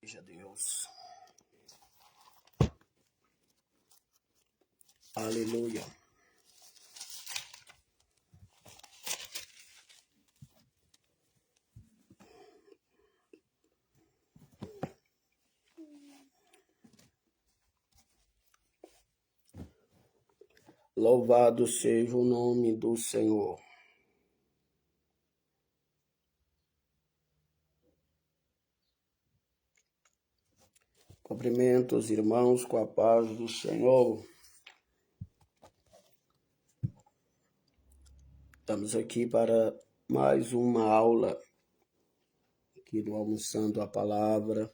Seja Deus. Aleluia. Louvado seja o nome do Senhor. Cumprimento os irmãos com a paz do Senhor. Estamos aqui para mais uma aula aqui no Almoçando a Palavra.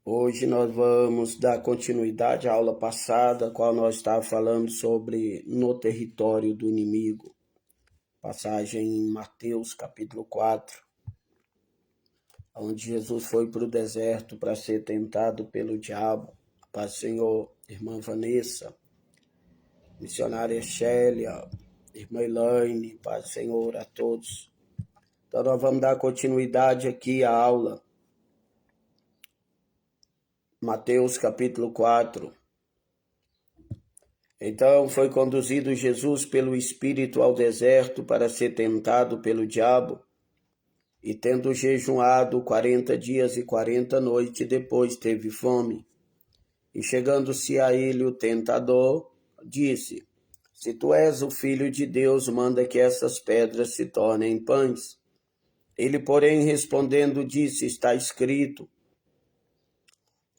Hoje nós vamos dar continuidade à aula passada, qual nós estávamos falando sobre no território do inimigo. Passagem em Mateus capítulo 4. Onde Jesus foi para o deserto para ser tentado pelo diabo. Paz, Senhor, irmã Vanessa, missionária Chélia, irmã Elaine, paz, Senhor, a todos. Então nós vamos dar continuidade aqui à aula. Mateus capítulo 4. Então foi conduzido Jesus pelo Espírito ao deserto para ser tentado pelo diabo. E tendo jejuado 40 dias e 40 noites, depois teve fome. E chegando-se a ele o tentador, disse: Se tu és o Filho de Deus, manda que essas pedras se tornem pães. Ele, porém, respondendo, disse: Está escrito: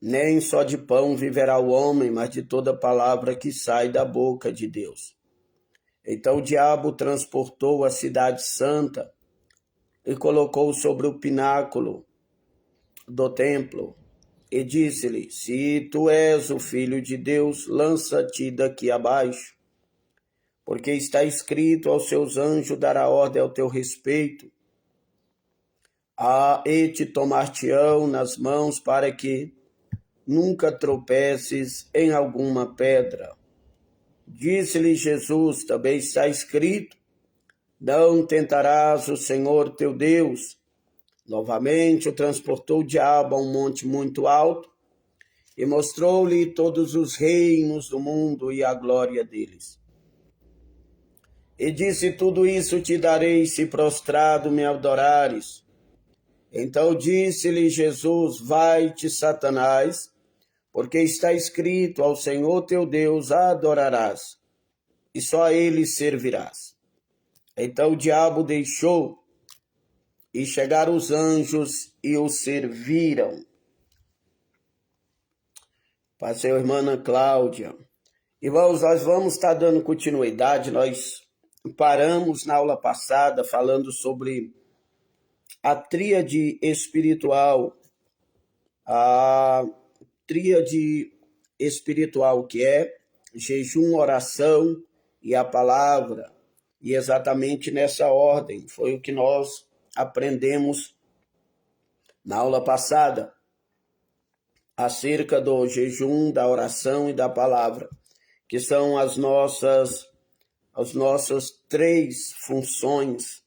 Nem só de pão viverá o homem, mas de toda palavra que sai da boca de Deus. Então o diabo transportou a cidade santa e colocou sobre o pináculo do templo, e disse-lhe: Se tu és o Filho de Deus, lança-te daqui abaixo, porque está escrito: Aos seus anjos dará ordem ao teu respeito, e te tomar-te-ão nas mãos, para que nunca tropeces em alguma pedra. Disse-lhe Jesus: Também está escrito: Não tentarás o Senhor teu Deus. Novamente o transportou o diabo a um monte muito alto e mostrou-lhe todos os reinos do mundo e a glória deles. E disse: Tudo isso te darei se prostrado me adorares. Então disse-lhe Jesus: Vai-te, Satanás, porque está escrito: Ao Senhor teu Deus adorarás, e só a ele servirás. Então o diabo deixou, e chegaram os anjos e o serviram. Passei a irmã Ana Cláudia. Irmãos, nós vamos estar dando continuidade. Nós paramos na aula passada falando sobre a tríade espiritual. A tríade espiritual que é jejum, oração e a palavra. E exatamente nessa ordem foi o que nós aprendemos na aula passada, acerca do jejum, da oração e da palavra, que são as nossas três funções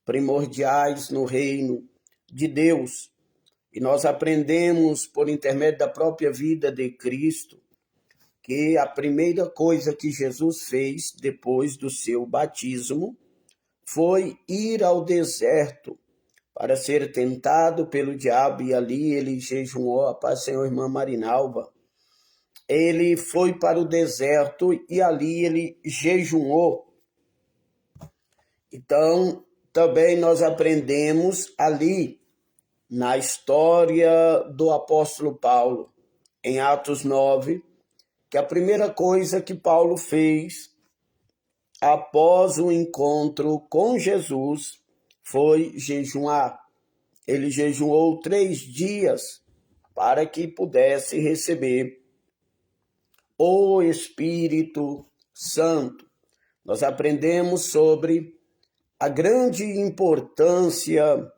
primordiais no reino de Deus. E nós aprendemos, por intermédio da própria vida de Cristo, que a primeira coisa que Jesus fez depois do seu batismo foi ir ao deserto para ser tentado pelo diabo, e ali ele jejuou. A paz, Senhor, irmã Marinalva. Ele foi para o deserto e ali ele jejuou. Então, também nós aprendemos ali na história do apóstolo Paulo, em Atos 9, que a primeira coisa que Paulo fez após o encontro com Jesus foi jejuar. Ele jejuou 3 dias para que pudesse receber o Espírito Santo. Nós aprendemos sobre a grande importância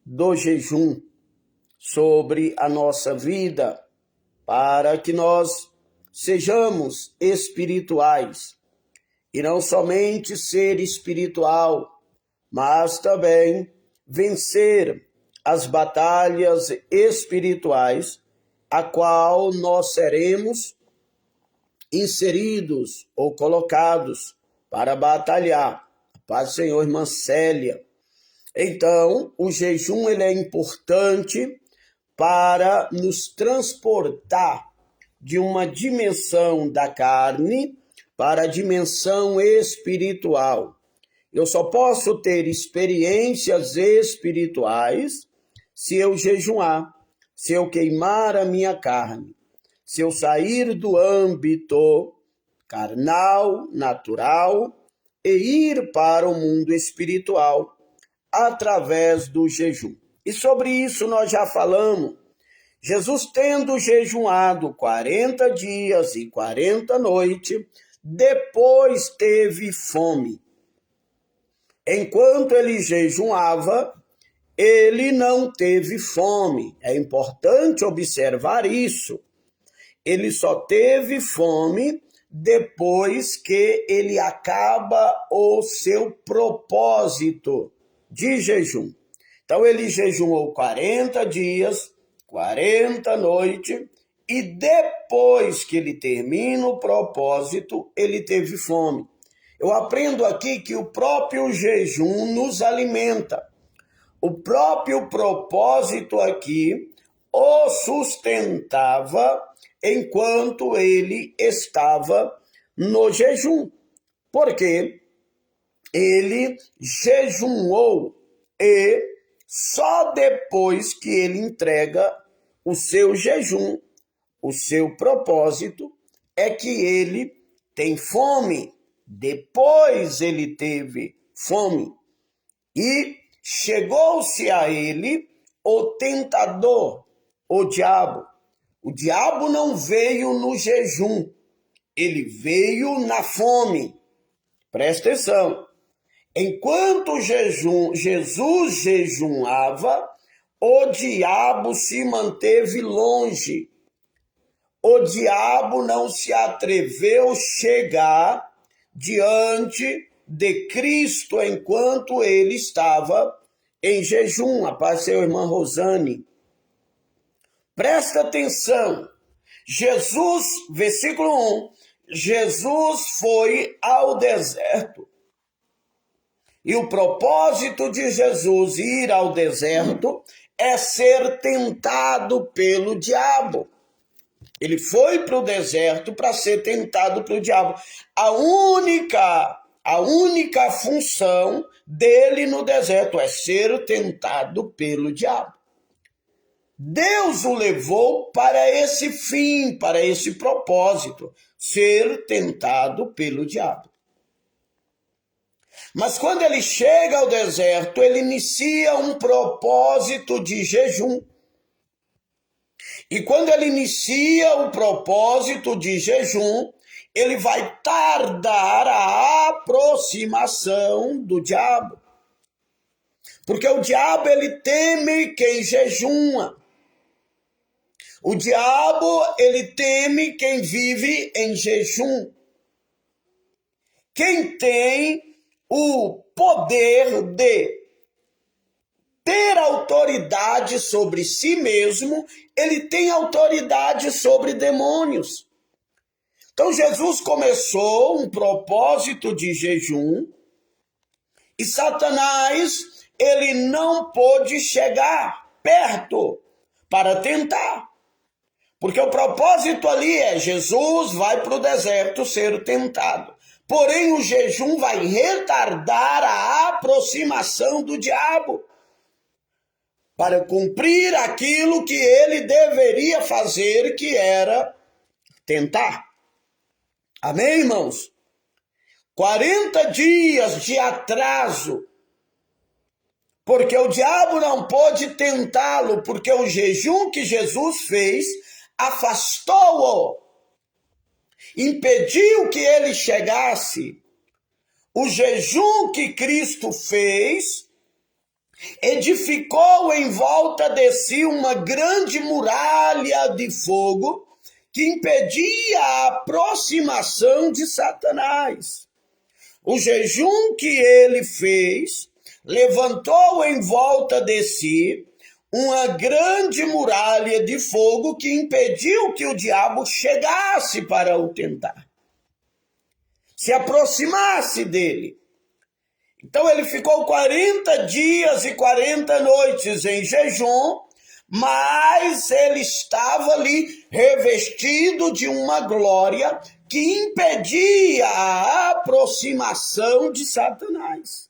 do jejum sobre a nossa vida, para que nós sejamos espirituais. E não somente ser espiritual, mas também vencer as batalhas espirituais, a qual nós seremos inseridos ou colocados para batalhar. Paz do Senhor, irmã Célia. Então, o jejum ele é importante para nos transportar de uma dimensão da carne para a dimensão espiritual. Eu só posso ter experiências espirituais se eu jejuar, se eu queimar a minha carne, se eu sair do âmbito carnal, natural, e ir para o mundo espiritual através do jejum. E sobre isso nós já falamos. Jesus, tendo jejuado 40 dias e 40 noites, depois teve fome. Enquanto ele jejuava, ele não teve fome. É importante observar isso. Ele só teve fome depois que ele acaba o seu propósito de jejum. Então ele jejuou 40 dias, 40 noites, e depois que ele termina o propósito, ele teve fome. Eu aprendo aqui que o próprio jejum nos alimenta. O próprio propósito aqui o sustentava enquanto ele estava no jejum. Porque ele jejuou e só depois que ele entrega o seu jejum, o seu propósito, é que ele tem fome. Depois ele teve fome. E chegou-se a ele o tentador, o diabo. O diabo não veio no jejum, ele veio na fome. Presta atenção. Enquanto Jesus jejuava, o diabo se manteve longe. O diabo não se atreveu a chegar diante de Cristo enquanto ele estava em jejum. A paz do Senhor, irmã Rosane. Presta atenção. Jesus, versículo 1, Jesus foi ao deserto. E o propósito de Jesus ir ao deserto é ser tentado pelo diabo. Ele foi para o deserto para ser tentado pelo diabo. A única função dele no deserto é ser tentado pelo diabo. Deus o levou para esse fim, para esse propósito, ser tentado pelo diabo. Mas quando ele chega ao deserto, ele inicia um propósito de jejum. E quando ele inicia o propósito de jejum, ele vai tardar a aproximação do diabo. Porque o diabo, ele teme quem jejuma. O diabo, ele teme quem vive em jejum. Quem tem o poder de ter autoridade sobre si mesmo, ele tem autoridade sobre demônios. Então Jesus começou um propósito de jejum e Satanás, ele não pôde chegar perto para tentar. Porque o propósito ali é Jesus vai para o deserto ser tentado. Porém, o jejum vai retardar a aproximação do diabo para cumprir aquilo que ele deveria fazer, que era tentar. Amém, irmãos? 40 dias de atraso, porque o diabo não pôde tentá-lo, porque o jejum que Jesus fez afastou-o, impediu que ele chegasse. O jejum que Cristo fez edificou em volta de si uma grande muralha de fogo que impedia a aproximação de Satanás. O jejum que ele fez levantou em volta de si uma grande muralha de fogo que impediu que o diabo chegasse para o tentar, se aproximasse dele. Então ele ficou 40 dias e 40 noites em jejum, mas ele estava ali revestido de uma glória que impedia a aproximação de Satanás.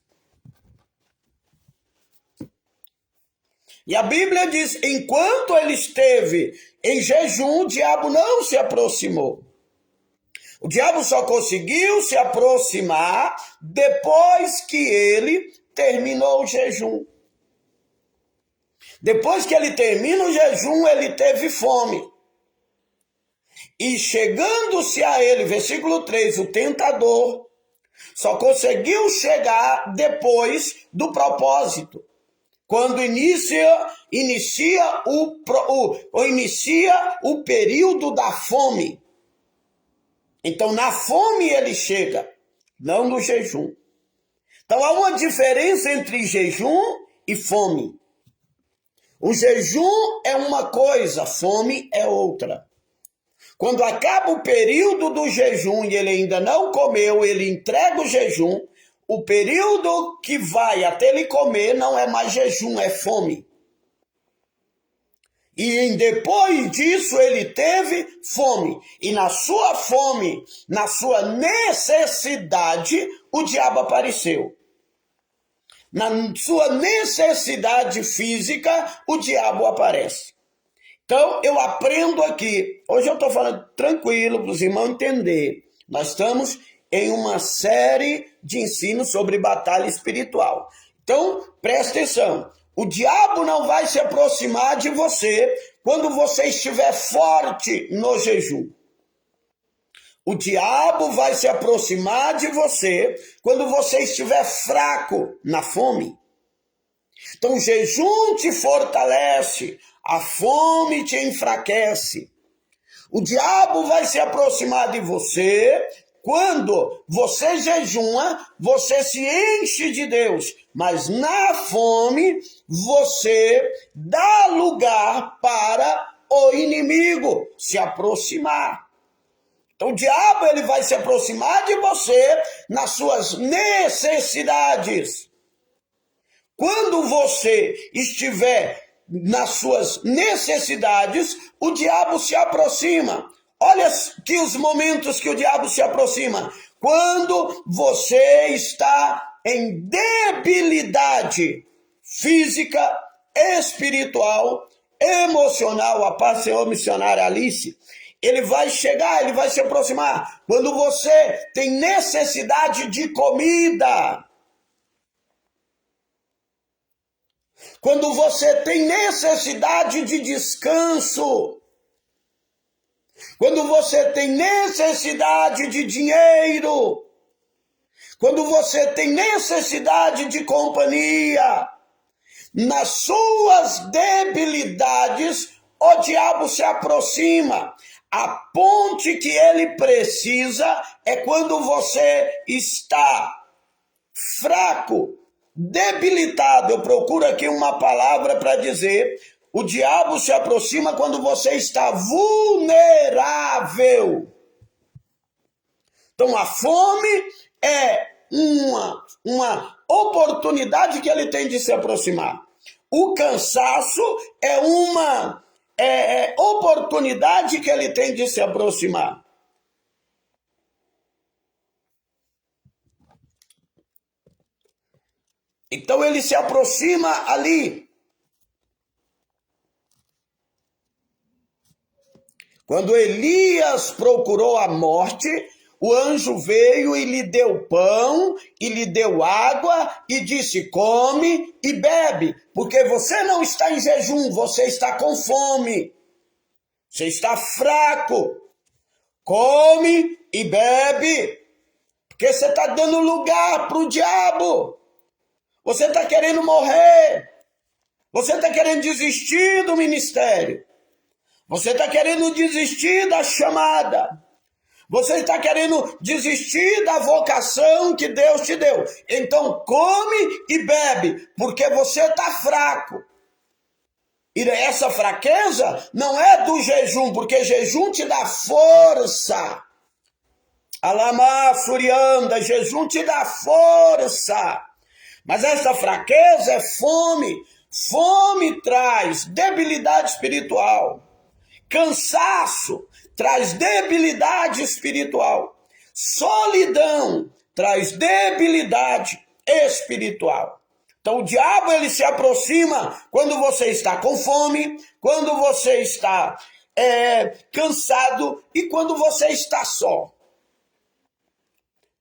E a Bíblia diz, enquanto ele esteve em jejum, o diabo não se aproximou. O diabo só conseguiu se aproximar depois que ele terminou o jejum. Depois que ele termina o jejum, ele teve fome. E chegando-se a ele, versículo 3, o tentador só conseguiu chegar depois do propósito. Quando inicia o período da fome. Então, na fome ele chega, não no jejum. Então, há uma diferença entre jejum e fome. O jejum é uma coisa, fome é outra. Quando acaba o período do jejum e ele ainda não comeu, ele entrega o jejum, o período que vai até ele comer não é mais jejum, é fome. E depois disso ele teve fome. E na sua fome, na sua necessidade, o diabo apareceu. Na sua necessidade física, o diabo aparece. Então, eu aprendo aqui. Hoje eu estou falando tranquilo para os irmãos entenderem. Nós estamos em uma série de ensinos sobre batalha espiritual. Então, presta atenção. O diabo não vai se aproximar de você quando você estiver forte no jejum. O diabo vai se aproximar de você quando você estiver fraco na fome. Então, o jejum te fortalece, a fome te enfraquece. O diabo vai se aproximar de você quando você jejuma, você se enche de Deus. Mas na fome, você dá lugar para o inimigo se aproximar. Então o diabo ele vai se aproximar de você nas suas necessidades. Quando você estiver nas suas necessidades, o diabo se aproxima. Olha que os momentos que o diabo se aproxima. Quando você está em debilidade física, espiritual, emocional, a paz Senhor missionária Alice, ele vai chegar, ele vai se aproximar. Quando você tem necessidade de comida, quando você tem necessidade de descanso, quando você tem necessidade de dinheiro, quando você tem necessidade de companhia, nas suas debilidades, o diabo se aproxima. A ponte que ele precisa é quando você está fraco, debilitado. Eu procuro aqui uma palavra para dizer: o diabo se aproxima quando você está vulnerável. Então a fome é uma oportunidade que ele tem de se aproximar. O cansaço é uma oportunidade que ele tem de se aproximar. Então ele se aproxima ali. Quando Elias procurou a morte, o anjo veio e lhe deu pão, e lhe deu água, e disse: come e bebe, porque você não está em jejum, você está com fome, você está fraco. Come e bebe, porque você está dando lugar para o diabo. Você está querendo morrer, você está querendo desistir do ministério, você está querendo desistir da chamada, você está querendo desistir da vocação que Deus te deu. Então come e bebe, porque você está fraco. E essa fraqueza não é do jejum, porque jejum te dá força. Alamá, Surianda, jejum te dá força. Mas essa fraqueza é fome. Fome traz debilidade espiritual. Cansaço traz debilidade espiritual. Solidão traz debilidade espiritual. Então o diabo ele se aproxima quando você está com fome, quando você está cansado e quando você está só.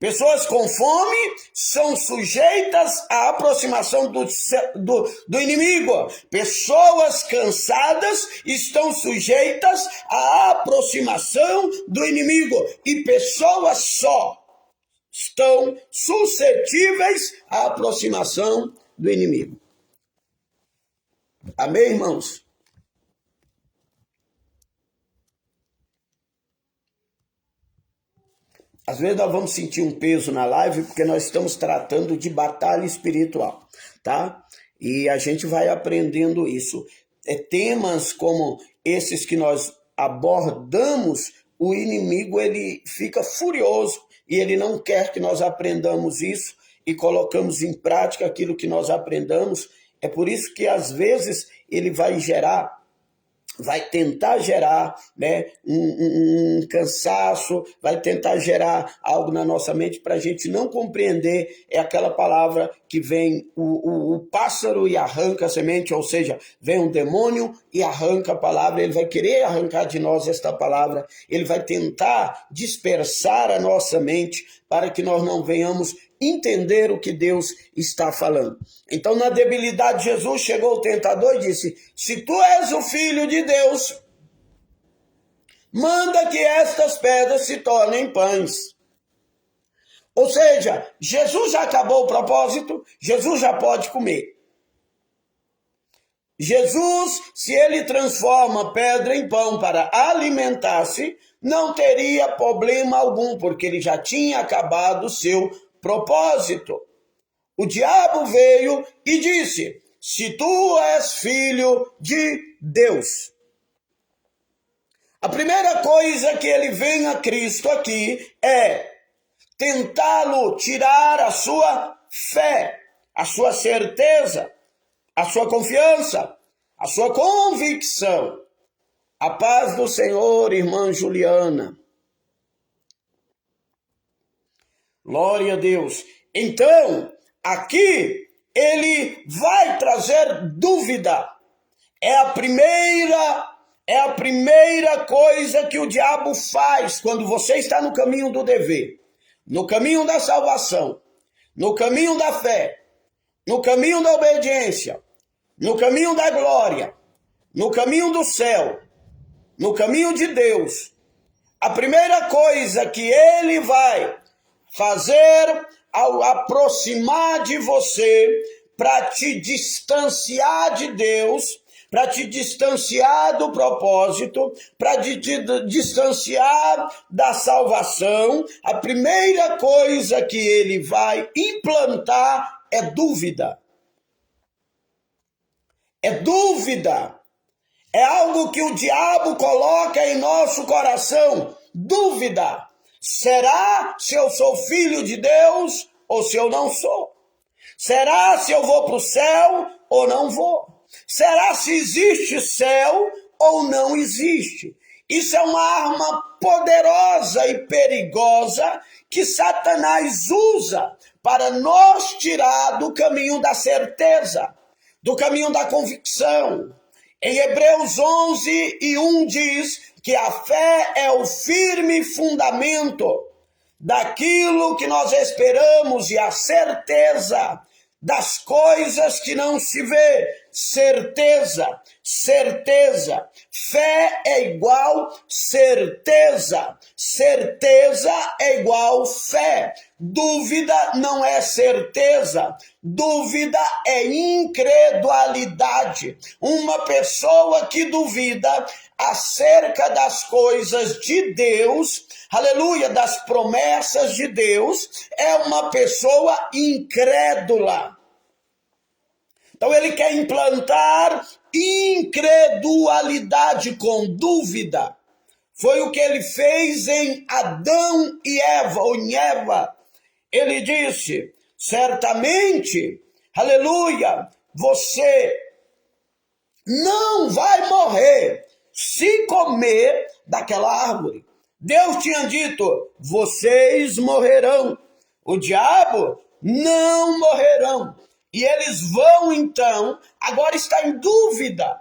Pessoas com fome são sujeitas à aproximação do inimigo. Pessoas cansadas estão sujeitas à aproximação do inimigo. E pessoas só estão suscetíveis à aproximação do inimigo. Amém, irmãos? Às vezes nós vamos sentir um peso na live porque nós estamos tratando de batalha espiritual, tá? E a gente vai aprendendo isso. Temas como esses que nós abordamos, o inimigo ele fica furioso e ele não quer que nós aprendamos isso e colocamos em prática aquilo que nós aprendamos. É por isso que às vezes ele vai tentar gerar, né, um cansaço, vai tentar gerar algo na nossa mente para a gente não compreender. É aquela palavra que vem o pássaro e arranca a semente, ou seja, vem um demônio e arranca a palavra, ele vai querer arrancar de nós esta palavra, ele vai tentar dispersar a nossa mente para que nós não venhamos entender o que Deus está falando. Então, na debilidade, Jesus chegou ao tentador e disse: se tu és o filho de Deus, manda que estas pedras se tornem pães. Ou seja, Jesus já acabou o propósito, Jesus já pode comer. Jesus, se ele transforma pedra em pão para alimentar-se, não teria problema algum, porque ele já tinha acabado o seu propósito. O diabo veio e disse: se tu és filho de Deus. A primeira coisa que ele vem a Cristo aqui é tentá-lo tirar a sua fé, a sua certeza, a sua confiança, a sua convicção. A paz do Senhor, irmã Juliana. Glória a Deus. Então, aqui ele vai trazer dúvida. É a primeira coisa que o diabo faz quando você está no caminho do dever, no caminho da salvação, no caminho da fé, no caminho da obediência, no caminho da glória, no caminho do céu, no caminho de Deus. A primeira coisa que ele vai fazer ao aproximar de você, para te distanciar de Deus, para te distanciar do propósito, para te distanciar da salvação, a primeira coisa que ele vai implantar é dúvida. É dúvida. É algo que o diabo coloca em nosso coração. Dúvida. Será se eu sou filho de Deus ou se eu não sou? Será se eu vou para o céu ou não vou? Será se existe céu ou não existe? Isso é uma arma poderosa e perigosa que Satanás usa para nos tirar do caminho da certeza, do caminho da convicção. Em Hebreus 11:1 diz que a fé é o firme fundamento daquilo que nós esperamos e a certeza das coisas que não se vê. Certeza, certeza. Fé é igual certeza. Certeza é igual fé. Dúvida não é certeza. Dúvida é incredulidade. Uma pessoa que duvida acerca das coisas de Deus, aleluia, das promessas de Deus, é uma pessoa incrédula. Então ele quer implantar incredulidade com dúvida. Foi o que ele fez em Adão e Eva, ou em Eva. Ele disse, certamente, aleluia, você não vai morrer se comer daquela árvore. Deus tinha dito, vocês morrerão. O diabo não morrerão. E eles vão então, agora está em dúvida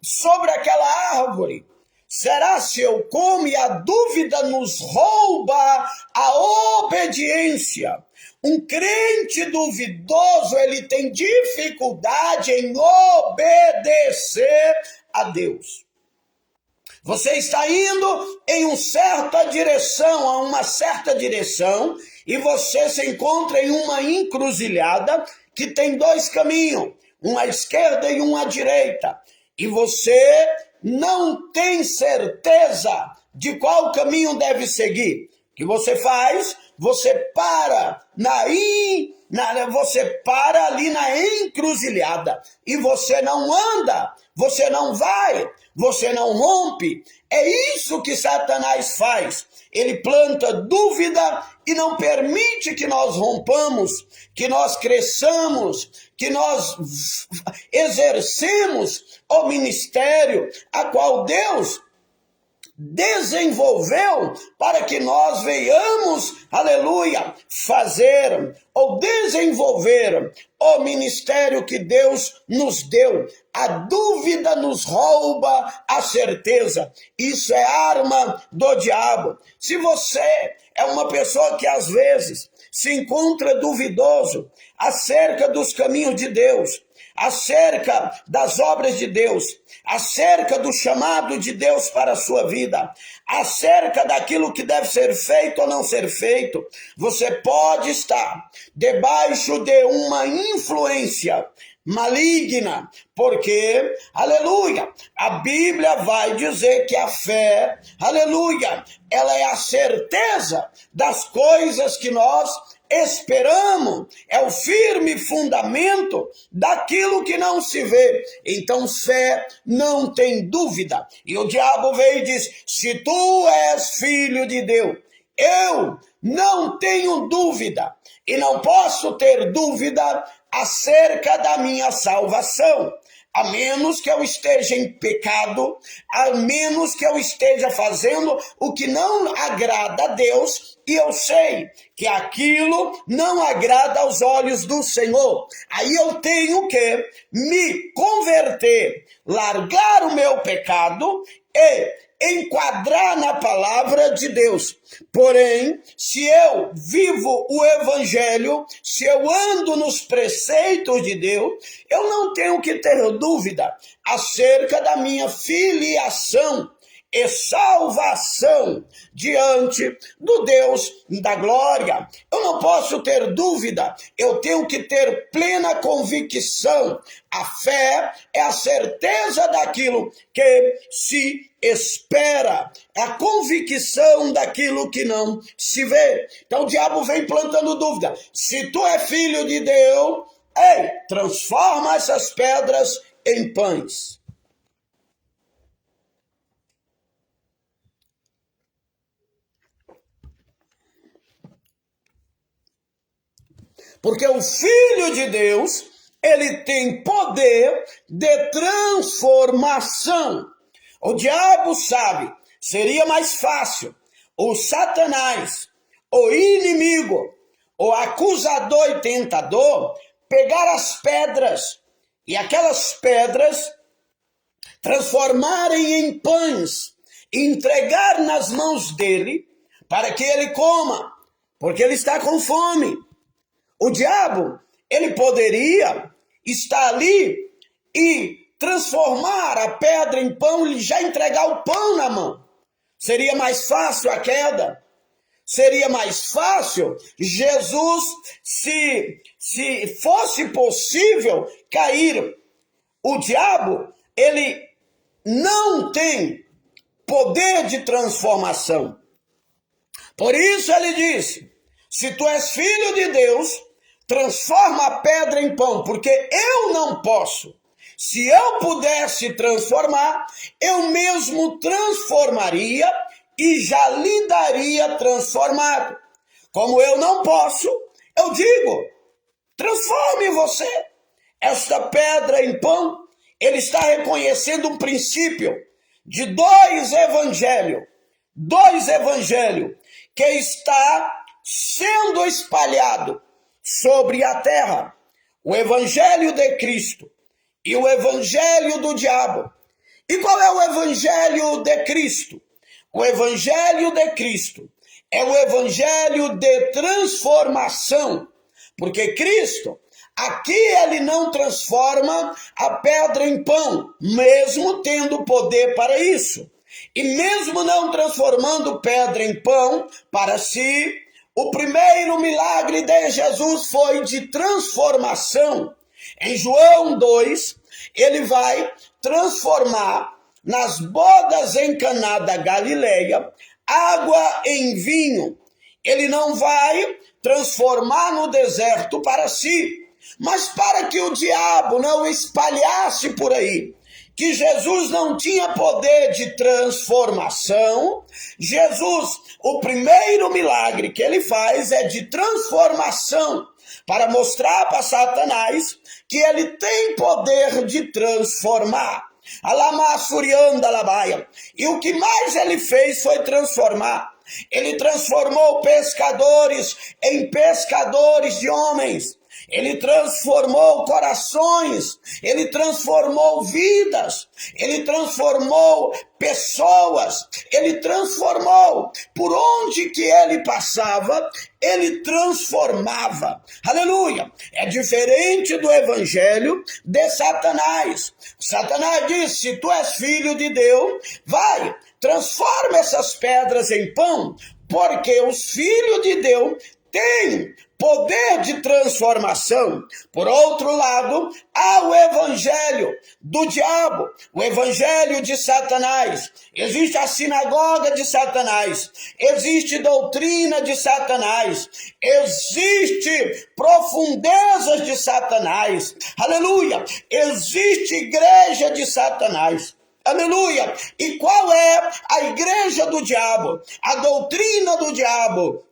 sobre aquela árvore. Será se eu como? E a dúvida nos rouba a obediência. Um crente duvidoso, ele tem dificuldade em obedecer a Deus. Você está indo em uma certa direção, e você se encontra em uma encruzilhada que tem dois caminhos, uma à esquerda e uma à direita. E você não tem certeza de qual caminho deve seguir. O que você faz? Você para você para ali na encruzilhada e você não anda, você não vai, você não rompe. É isso que Satanás faz. Ele planta dúvida e não permite que nós rompamos, que nós cresçamos, que nós exercemos o ministério a qual Deus desenvolveu para que nós venhamos, aleluia, fazer ou desenvolver o ministério que Deus nos deu. A dúvida nos rouba a certeza. Isso é arma do diabo. Se você é uma pessoa que às vezes se encontra duvidoso acerca dos caminhos de Deus, acerca das obras de Deus, acerca do chamado de Deus para a sua vida, acerca daquilo que deve ser feito ou não ser feito, você pode estar debaixo de uma influência maligna, porque, aleluia, a Bíblia vai dizer que a fé, aleluia, ela é a certeza das coisas que nós esperamos, é o firme fundamento daquilo que não se vê. Então fé não tem dúvida. E o diabo veio e diz, se tu és filho de Deus, eu não tenho dúvida e não posso ter dúvida acerca da minha salvação, a menos que eu esteja em pecado, a menos que eu esteja fazendo o que não agrada a Deus, e eu sei que aquilo não agrada aos olhos do Senhor. Aí eu tenho que me converter, largar o meu pecado e enquadrar na palavra de Deus. Porém, se eu vivo o evangelho, se eu ando nos preceitos de Deus, eu não tenho que ter dúvida acerca da minha filiação e salvação diante do Deus da glória. Eu não posso ter dúvida, eu tenho que ter plena convicção. A fé é a certeza daquilo que se espera, é a convicção daquilo que não se vê. Então o diabo vem plantando dúvida. Se tu é filho de Deus, transforma essas pedras em pães. Porque o Filho de Deus, ele tem poder de transformação. O diabo sabe, seria mais fácil o Satanás, o inimigo, o acusador e tentador, pegar as pedras e aquelas pedras transformarem em pães, entregar nas mãos dele para que ele coma, porque ele está com fome. O diabo, ele poderia estar ali e transformar a pedra em pão e já entregar o pão na mão. Seria mais fácil a queda. Seria mais fácil Jesus, se fosse possível cair. O diabo, ele não tem poder de transformação. Por isso ele disse, se tu és filho de Deus, transforma a pedra em pão, porque eu não posso. Se eu pudesse transformar, eu mesmo transformaria e já lhe daria transformado. Como eu não posso, eu digo, transforme você. Esta pedra em pão, ele está reconhecendo um princípio de dois evangelhos que está sendo espalhado sobre a terra. O evangelho de Cristo e o evangelho do diabo. E qual é o evangelho de Cristo? O evangelho de Cristo é o evangelho de transformação, porque Cristo, aqui ele não transforma a pedra em pão, mesmo tendo poder para isso. E mesmo não transformando pedra em pão para si, o primeiro milagre de Jesus foi de transformação. Em João 2, ele vai transformar nas bodas em Caná da Galileia água em vinho. Ele não vai transformar no deserto para si, mas para que o diabo não espalhasse por aí que Jesus não tinha poder de transformação. Jesus, o primeiro milagre que ele faz é de transformação, para mostrar para Satanás que ele tem poder de transformar. E o que mais ele fez foi transformar. Ele transformou pescadores em pescadores de homens. Ele transformou corações, ele transformou vidas, ele transformou pessoas, ele transformou. Por onde que ele passava, ele transformava. Aleluia! É diferente do evangelho de Satanás. Satanás disse, se tu és filho de Deus, vai, transforma essas pedras em pão, porque os filhos de Deus têm poder de transformação. Por outro lado, há o evangelho do diabo, o evangelho de Satanás. Existe a sinagoga de Satanás, existe doutrina de Satanás, existe profundezas de Satanás. Aleluia! Existe igreja de Satanás. Aleluia! E qual é a igreja do diabo? A doutrina do diabo.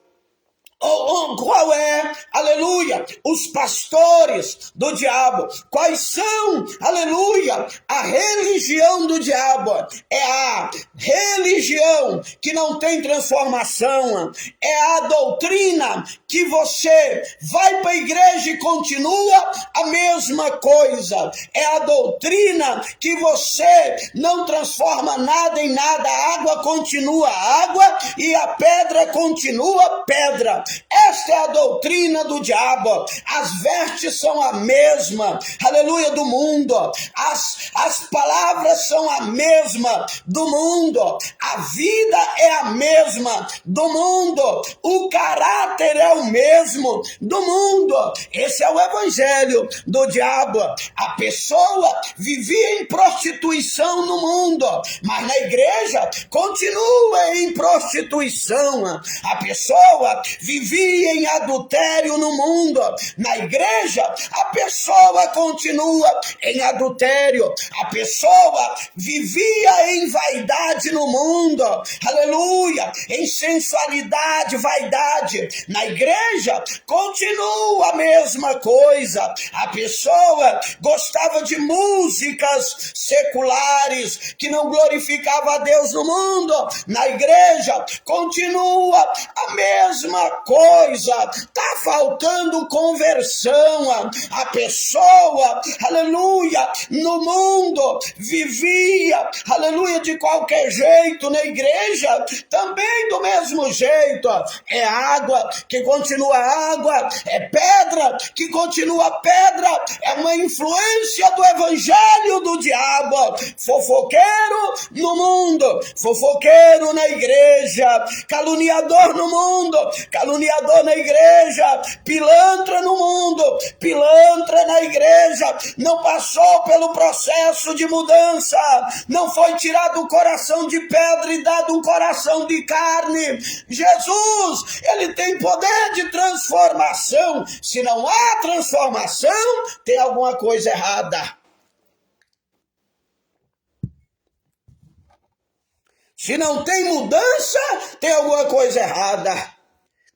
Qual é, aleluia, os pastores do diabo? Quais são, aleluia, a religião do diabo? É a religião que não tem transformação, é a doutrina que você vai para a igreja e continua a mesma coisa, é a doutrina que você não transforma nada em nada, a água continua água e a pedra continua pedra. Esta é a doutrina do diabo. As vestes são a mesma, aleluia, do mundo. As palavras são a mesma do mundo. A vida é a mesma do mundo. O caráter é o mesmo do mundo. Esse é o evangelho do diabo. A pessoa vivia em prostituição no mundo, mas na igreja continua em prostituição. A pessoa vivia em adultério no mundo, na igreja a pessoa continua em adultério, a pessoa vivia em vaidade no mundo, aleluia, em sensualidade, vaidade, na igreja continua a mesma coisa, a pessoa gostava de músicas seculares que não glorificavam a Deus no mundo, na igreja continua a mesma coisa, tá faltando conversão. A pessoa, aleluia, no mundo vivia, aleluia, de qualquer jeito, na igreja também do mesmo jeito. É água que continua água, é pedra que continua pedra, é uma influência do evangelho do diabo. Fofoqueiro no mundo, fofoqueiro na igreja, caluniador no mundo, caluniador caluniador na igreja, pilantra no mundo, pilantra na igreja, não passou pelo processo de mudança, não foi tirado o coração de pedra e dado um coração de carne. Jesus, ele tem poder de transformação. Se não há transformação, tem alguma coisa errada. Se não tem mudança, tem alguma coisa errada.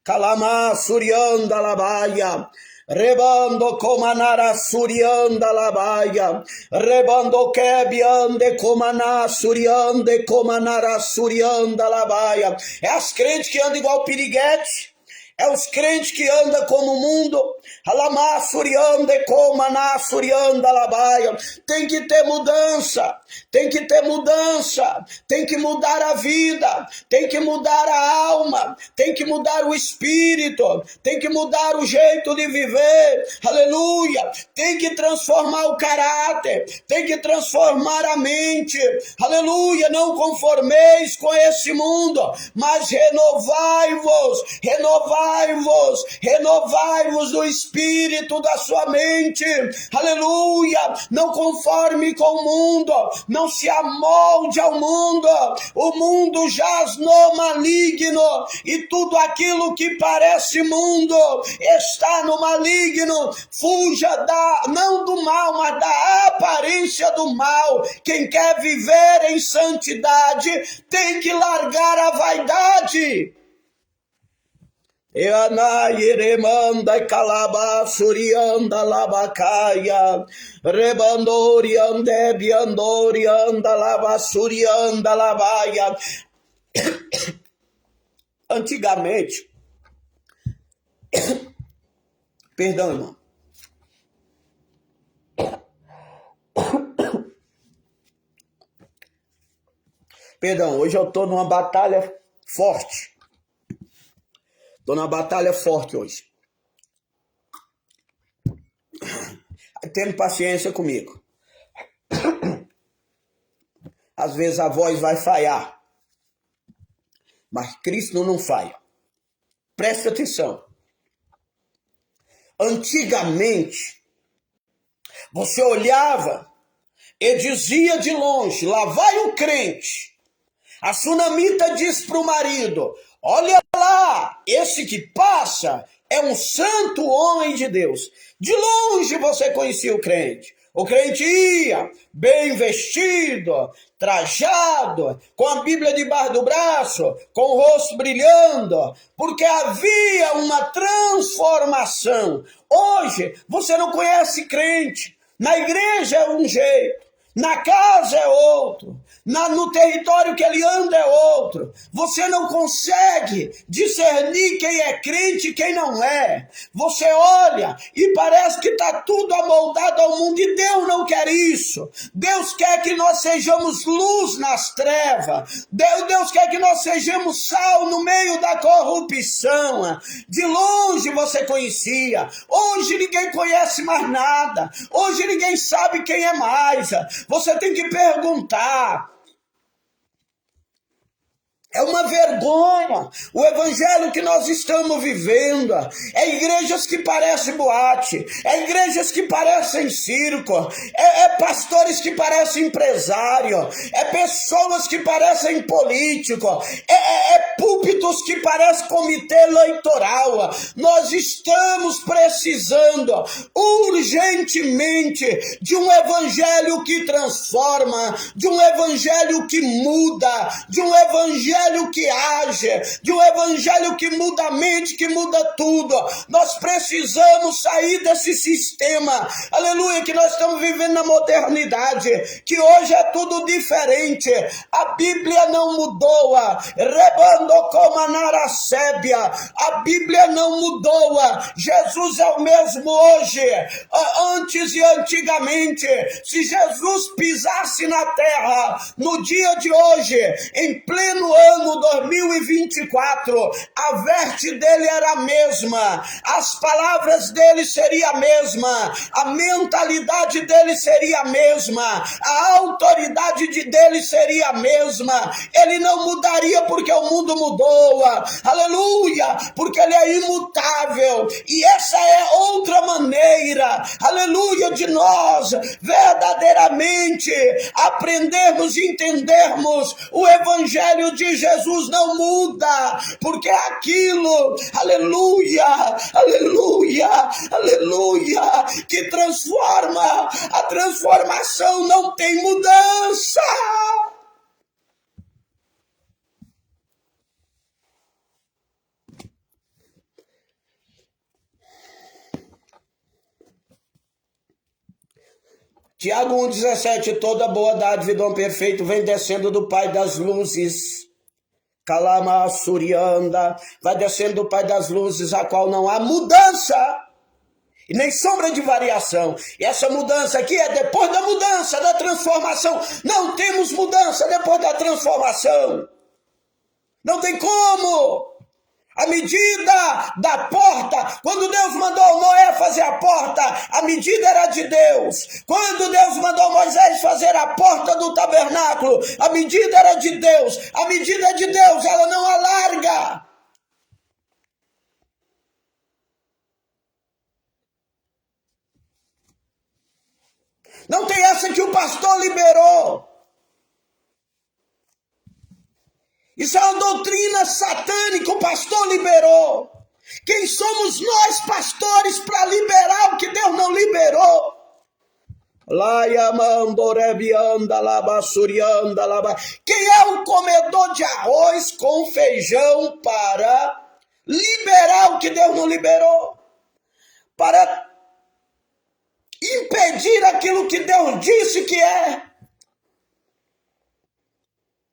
Kalama Surianda Labaia, Rebando Comanara Surianda Labaia, Rebando Kebiande Comana Suriande Comanara Surianda Labaia. É as crentes que andam igual piriguete. É os crentes que andam como o mundo. Tem que ter mudança. Tem que ter mudança. Tem que mudar a vida. Tem que mudar a alma. Tem que mudar o espírito. Tem que mudar o jeito de viver. Aleluia. Tem que transformar o caráter. Tem que transformar a mente. Aleluia. Não conformeis com esse mundo, mas renovai-vos. Renovai-vos do espírito da sua mente, aleluia, não conforme com o mundo, não se amolde ao mundo, o mundo jaz no maligno, e tudo aquilo que parece mundo está no maligno. Fuja não do mal, mas da aparência do mal. Quem quer viver em santidade tem que largar a vaidade. Eanayeremanda calaba surianda labacaia, rebandoriande biandorianda laba surianda labaia. Antigamente, perdão, irmão. Perdão, hoje eu estou numa batalha forte. Estou na batalha forte hoje. Tendo paciência comigo. Às vezes a voz vai falhar. Mas Cristo não falha. Preste atenção. Antigamente, você olhava e dizia de longe, lá vai o crente. A sunamita diz para o marido, olha lá, esse que passa é um santo homem de Deus. De longe você conhecia o crente. O crente ia bem vestido, trajado, com a Bíblia debaixo do braço, com o rosto brilhando, porque havia uma transformação. Hoje você não conhece crente. Na igreja é um jeito, na casa é outro. No território que ele anda é outro. Você não consegue discernir quem é crente e quem não é. Você olha e parece que está tudo amoldado ao mundo, e Deus não quer isso. Deus quer que nós sejamos luz nas trevas. Deus quer que nós sejamos sal no meio da corrupção. De longe você conhecia. Hoje ninguém conhece mais nada. Hoje ninguém sabe quem é mais. Você tem que perguntar. É uma vergonha o evangelho que nós estamos vivendo. É igrejas que parecem boate, é igrejas que parecem circo, é pastores que parecem empresário, é pessoas que parecem político, é púlpitos que parecem comitê eleitoral. Nós estamos precisando urgentemente de um evangelho que transforma, de um evangelho que muda, de um evangelho que age, de um evangelho que muda a mente, que muda tudo. Nós precisamos sair desse sistema, aleluia, que nós estamos vivendo na modernidade, que hoje é tudo diferente. A Bíblia não mudou, a Bíblia não mudou. Jesus é o mesmo hoje, antes e antigamente. Se Jesus pisasse na terra no dia de hoje, em pleno ano 2024, a veste dele era a mesma, as palavras dele seriam a mesma, a mentalidade dele seria a mesma, a autoridade dele seria a mesma. Ele não mudaria porque o mundo mudou. boa, aleluia, porque ele é imutável, e essa é outra maneira, aleluia, de nós verdadeiramente aprendermos e entendermos o evangelho de Jesus. Não muda, porque é aquilo, aleluia, aleluia, aleluia, que transforma. A transformação não tem mudança. Tiago 1,17, toda boa dádiva e dom perfeito vem descendo do Pai das luzes. Kalama Surianda, vai descendo do Pai das luzes, a qual não há mudança e nem sombra de variação. E essa mudança aqui é depois da mudança, da transformação. Não temos mudança depois da transformação. Não tem como. A medida da porta, quando Deus mandou Noé fazer a porta, a medida era de Deus. Quando Deus mandou Moisés fazer a porta do tabernáculo, a medida era de Deus. A medida de Deus, ela não alarga. Não tem essa que o pastor liberou. Isso é uma doutrina satânica, o pastor liberou. Quem somos nós, pastores, para liberar o que Deus não liberou? Quem é o comedor de arroz com feijão para liberar o que Deus não liberou? Para impedir aquilo que Deus disse que é.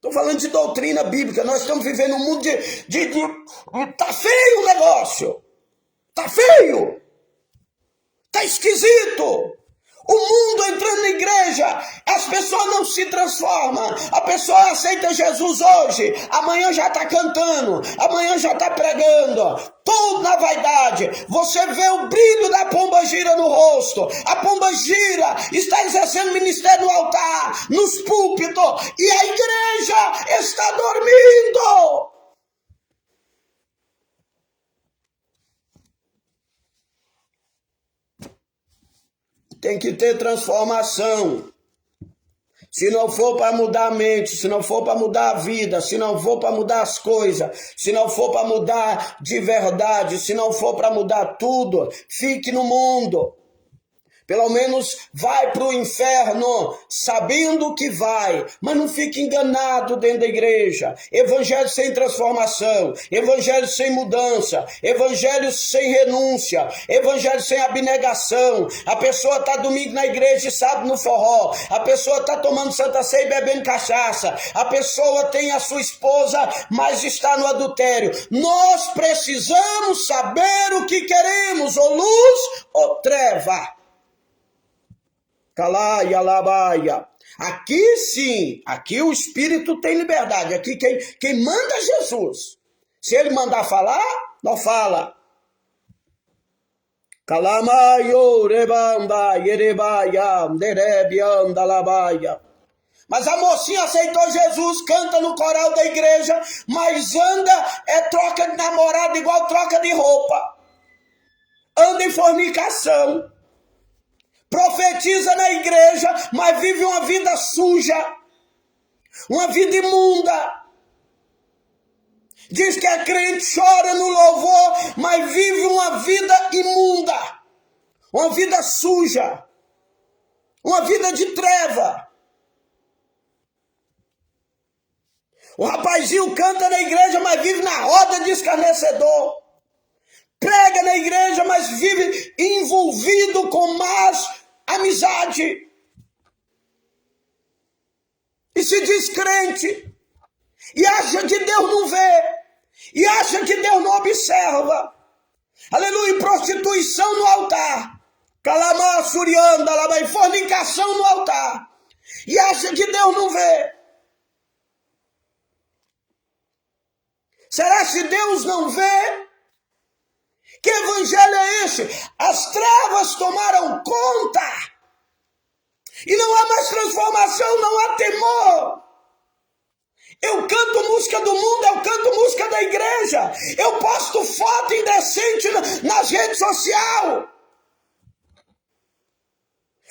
Estou falando de doutrina bíblica. Nós estamos vivendo um mundo tá feio o negócio. Tá feio. Tá esquisito. O mundo entrando na igreja, as pessoas não se transformam. A pessoa aceita Jesus hoje, amanhã já está cantando, amanhã já está pregando. Tudo na vaidade. Você vê o brilho da pombagira no rosto. A pombagira está exercendo ministério no altar, nos púlpitos, e a igreja está dormindo. Tem que ter transformação. Se não for para mudar a mente, se não for para mudar a vida, se não for para mudar as coisas, se não for para mudar de verdade, se não for para mudar tudo, fique no mundo. Pelo menos vai para o inferno sabendo que vai, mas não fique enganado dentro da igreja. Evangelho sem transformação, evangelho sem mudança, evangelho sem renúncia, evangelho sem abnegação. A pessoa está domingo na igreja e sábado no forró, a pessoa está tomando Santa Ceia e bebendo cachaça, a pessoa tem a sua esposa, mas está no adultério. Nós precisamos saber o que queremos, ou luz ou treva. Calai, alabaia. Aqui sim, aqui o Espírito tem liberdade. Aqui quem manda é Jesus. Se ele mandar falar, não fala. Calamaio, rebanda, yerebaia, derebianda, labaia. Mas a mocinha aceitou Jesus, canta no coral da igreja, mas anda, troca de namorado igual troca de roupa. Anda em fornicação. Profetiza na igreja, mas vive uma vida suja, uma vida imunda. Diz que é crente, chora no louvor, mas vive uma vida imunda, uma vida suja, uma vida de treva. O rapazinho canta na igreja, mas vive na roda de escarnecedor. Prega na igreja, mas vive envolvido com más amizade. E se diz crente. E acha que Deus não vê. E acha que Deus não observa. Aleluia. Prostituição no altar. Calamar, surianda, labai, fornicação no altar. E acha que Deus não vê. Será que Deus não vê? Que evangelho é esse? As trevas tomaram conta. E não há mais transformação, não há temor. Eu canto música do mundo, eu canto música da igreja. Eu posto foto indecente nas redes sociais.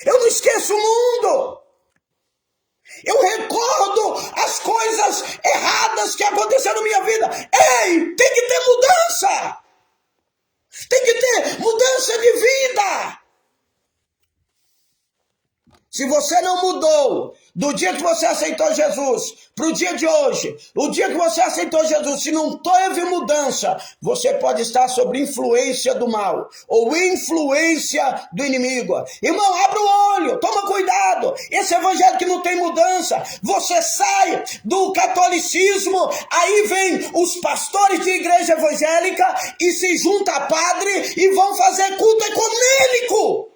Eu não esqueço o mundo. Eu recordo as coisas erradas que aconteceram na minha vida. Ei, tem que ter mudança. Tem que ter mudança de vida. Se você não mudou do dia que você aceitou Jesus para o dia de hoje, o dia que você aceitou Jesus, se não teve mudança, você pode estar sob influência do mal ou influência do inimigo. Irmão, abre o olho, toma cuidado. Esse evangelho que não tem mudança, você sai do catolicismo, aí vem os pastores de igreja evangélica e se junta a padre e vão fazer culto ecumênico.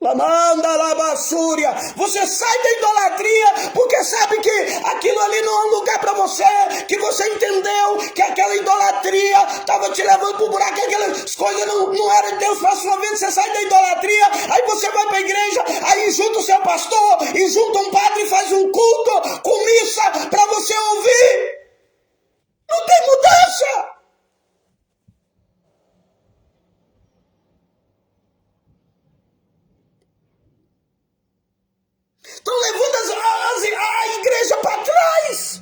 Lamanda labassúria, você sai da idolatria porque sabe que aquilo ali não é um lugar para você, que você entendeu que aquela idolatria estava te levando para o buraco, que aquelas coisas não eram Deus para a sua vida. Você sai da idolatria, aí você vai para a igreja, aí junta o seu pastor e junta um padre e faz um culto com missa para você ouvir. Não tem mudança. Estão levando a igreja para trás.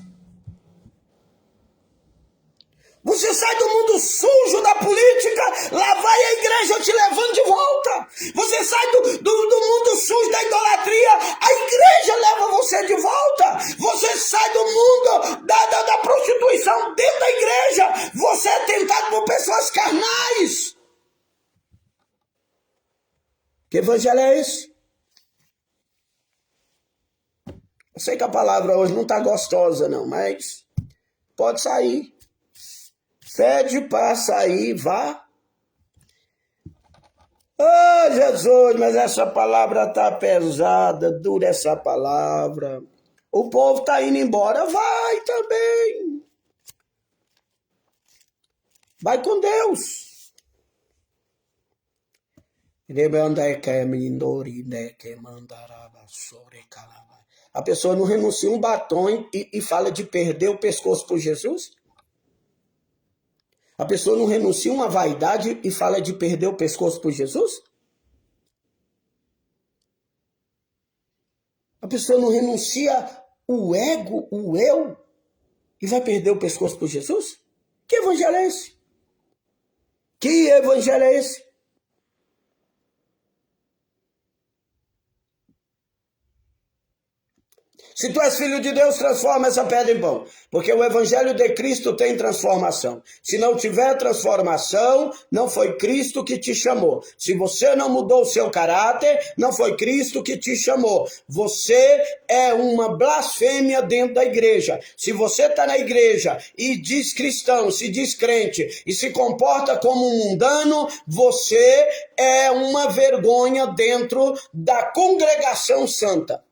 Você sai do mundo sujo da política, lá vai a igreja te levando de volta. Você sai do mundo sujo da idolatria, a igreja leva você de volta. Você sai do mundo da prostituição dentro da igreja. Você é tentado por pessoas carnais. Que evangelho é esse? Eu sei que a palavra hoje não está gostosa não, mas pode sair. Pede para sair, vá. Oh, Jesus, mas essa palavra está pesada, dura essa palavra. O povo está indo embora, vai também. Vai com Deus. A pessoa não renuncia um batom e fala de perder o pescoço por Jesus? A pessoa não renuncia uma vaidade e fala de perder o pescoço por Jesus? A pessoa não renuncia o ego, o eu, e vai perder o pescoço por Jesus? Que evangelho é esse? Que evangelho é esse? Se tu és filho de Deus, transforma essa pedra em pão. Porque o evangelho de Cristo tem transformação. Se não tiver transformação, não foi Cristo que te chamou. Se você não mudou o seu caráter, não foi Cristo que te chamou. Você é uma blasfêmia dentro da igreja. Se você está na igreja e diz cristão, se diz crente e se comporta como um mundano, você é uma vergonha dentro da congregação santa.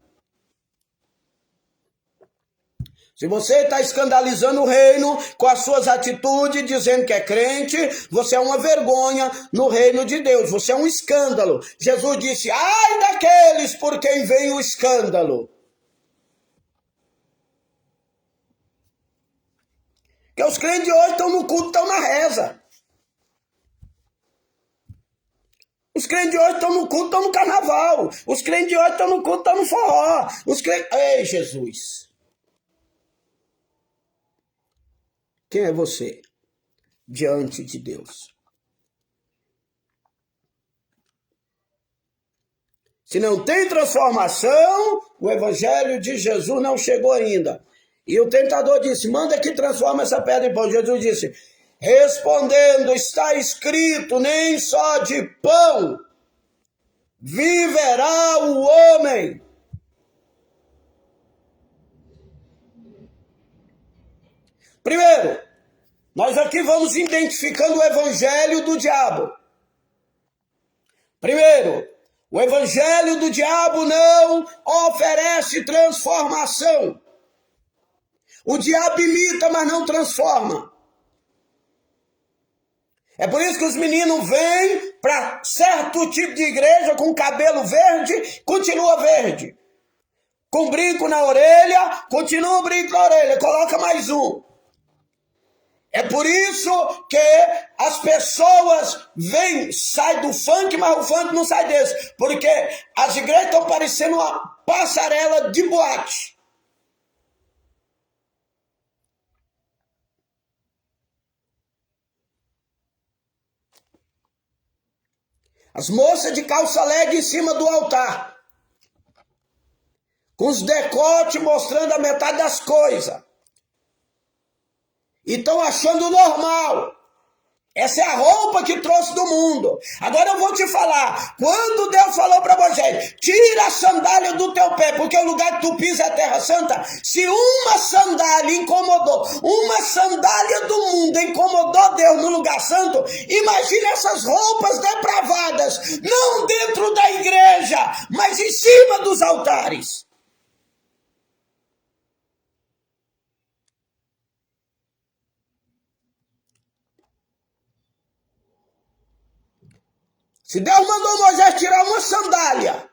Se você está escandalizando o reino com as suas atitudes, dizendo que é crente, você é uma vergonha no reino de Deus. Você é um escândalo. Jesus disse, ai daqueles por quem vem o escândalo. Porque os crentes de hoje estão no culto, estão na reza. Os crentes de hoje estão no culto, estão no carnaval. Os crentes de hoje estão no culto, estão no forró. Ei, Jesus. Quem é você diante de Deus? Se não tem transformação, o evangelho de Jesus não chegou ainda. E o tentador disse, manda que transforma essa pedra em pão. Jesus disse, respondendo, está escrito, nem só de pão viverá o homem. Primeiro, nós aqui vamos identificando o evangelho do diabo. Primeiro, o evangelho do diabo não oferece transformação. O diabo imita, mas não transforma. É por isso que os meninos vêm para certo tipo de igreja com cabelo verde, continua verde. Com brinco na orelha, continua o brinco na orelha, coloca mais um. É por isso que as pessoas vêm, saem do funk, mas o funk não sai desse. Porque as igrejas estão parecendo uma passarela de boate. As moças de calça leg em cima do altar. Com os decotes mostrando a metade das coisas. E estão achando normal. Essa é a roupa que trouxe do mundo. Agora eu vou te falar. Quando Deus falou para Moisés, tira a sandália do teu pé, porque o lugar que tu pisa é a terra santa. Se uma sandália incomodou, uma sandália do mundo incomodou Deus no lugar santo, imagine essas roupas depravadas, não dentro da igreja, mas em cima dos altares. Se Deus mandou Moisés tirar uma sandália,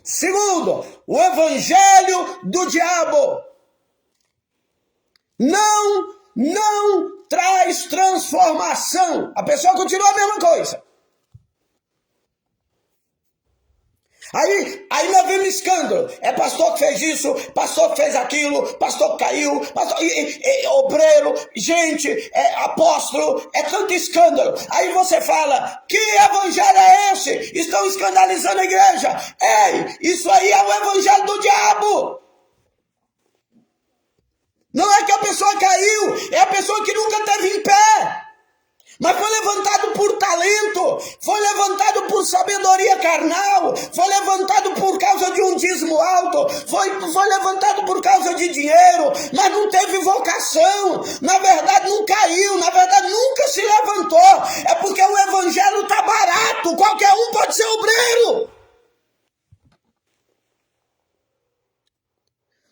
segundo, o evangelho do diabo não traz transformação. A pessoa continua a mesma coisa. Aí nós vemos escândalo. É pastor que fez isso, pastor que fez aquilo, pastor que caiu, pastor, obreiro, gente, apóstolo, é tanto escândalo. Aí você fala, que evangelho é esse? Estão escandalizando a igreja. Ei, isso aí é o evangelho do diabo. Não é que a pessoa caiu, é a pessoa que nunca esteve em pé. Mas foi levantado por talento, foi levantado por sabedoria carnal, foi levantado por causa de um dízimo alto, foi levantado por causa de dinheiro, mas não teve vocação, na verdade não caiu, na verdade nunca se levantou. É porque o evangelho está barato, qualquer um pode ser obreiro.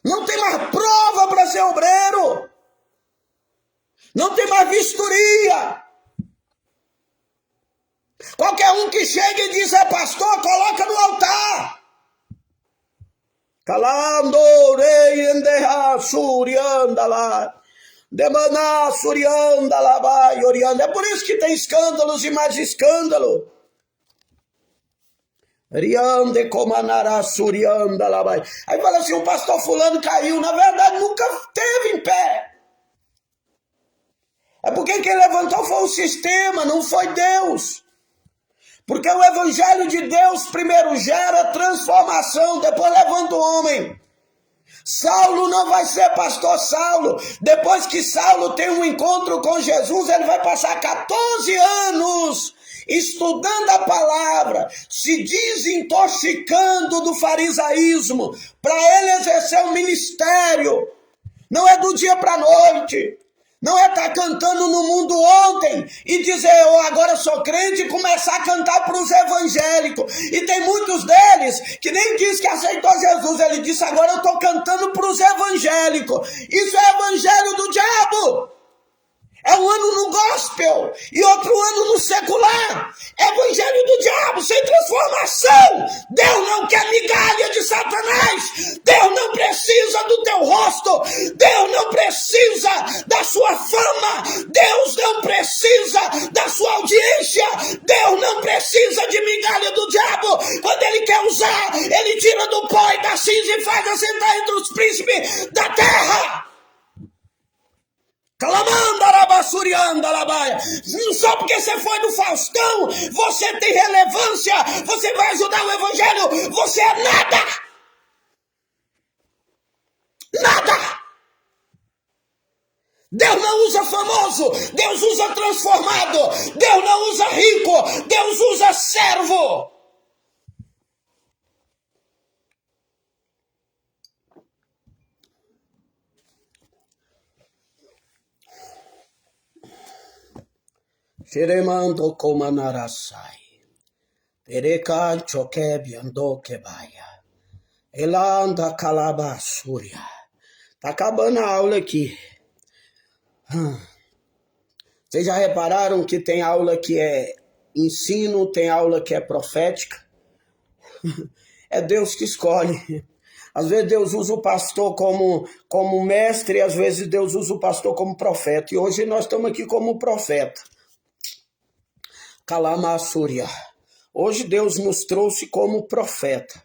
Não tem mais prova para ser obreiro, não tem mais vistoria. Qualquer um que chega e diz é pastor, coloca no altar. Calando reiendeha surianda lá. Demaná surianda lá vai orianda. É por isso que tem escândalos e mais escândalo. Riande comanará surianda lá vai. Aí fala assim, o pastor fulano caiu. Na verdade nunca esteve em pé. É porque quem levantou foi o sistema, não foi Deus. Porque o evangelho de Deus primeiro gera transformação, depois levanta o homem. Saulo não vai ser pastor Saulo. Depois que Saulo tem um encontro com Jesus, ele vai passar 14 anos estudando a palavra, se desintoxicando do farisaísmo, para ele exercer o ministério. Não é do dia para a noite. Não é estar cantando no mundo ontem e dizer, eu agora sou crente e começar a cantar para os evangélicos. E tem muitos deles que nem diz que aceitou Jesus. Ele disse, agora eu estou cantando para os evangélicos. Isso é evangelho do diabo. É um ano no gospel e outro ano no secular. Evangelho do diabo sem transformação. Deus não quer migalha de Satanás. Deus não precisa do teu rosto. Deus não precisa da sua fama. Deus não precisa da sua audiência. Deus não precisa de migalha do diabo. Quando ele quer usar, ele tira do pó e da cinza e faz assentar entre os príncipes da terra. Só porque você foi do Faustão, você tem relevância, você vai ajudar o evangelho, você é nada. Nada. Deus não usa famoso, Deus usa transformado, Deus não usa rico, Deus usa servo. Shiremando komanarasai. Tereka chokebiando kebaya. Elanda Calabassúria. Tá acabando a aula aqui. Vocês já repararam que tem aula que é ensino, tem aula que é profética? É Deus que escolhe. Às vezes Deus usa o pastor como mestre, às vezes Deus usa o pastor como profeta. E hoje nós estamos aqui como profeta. Calamassúria. Hoje Deus nos trouxe como profeta,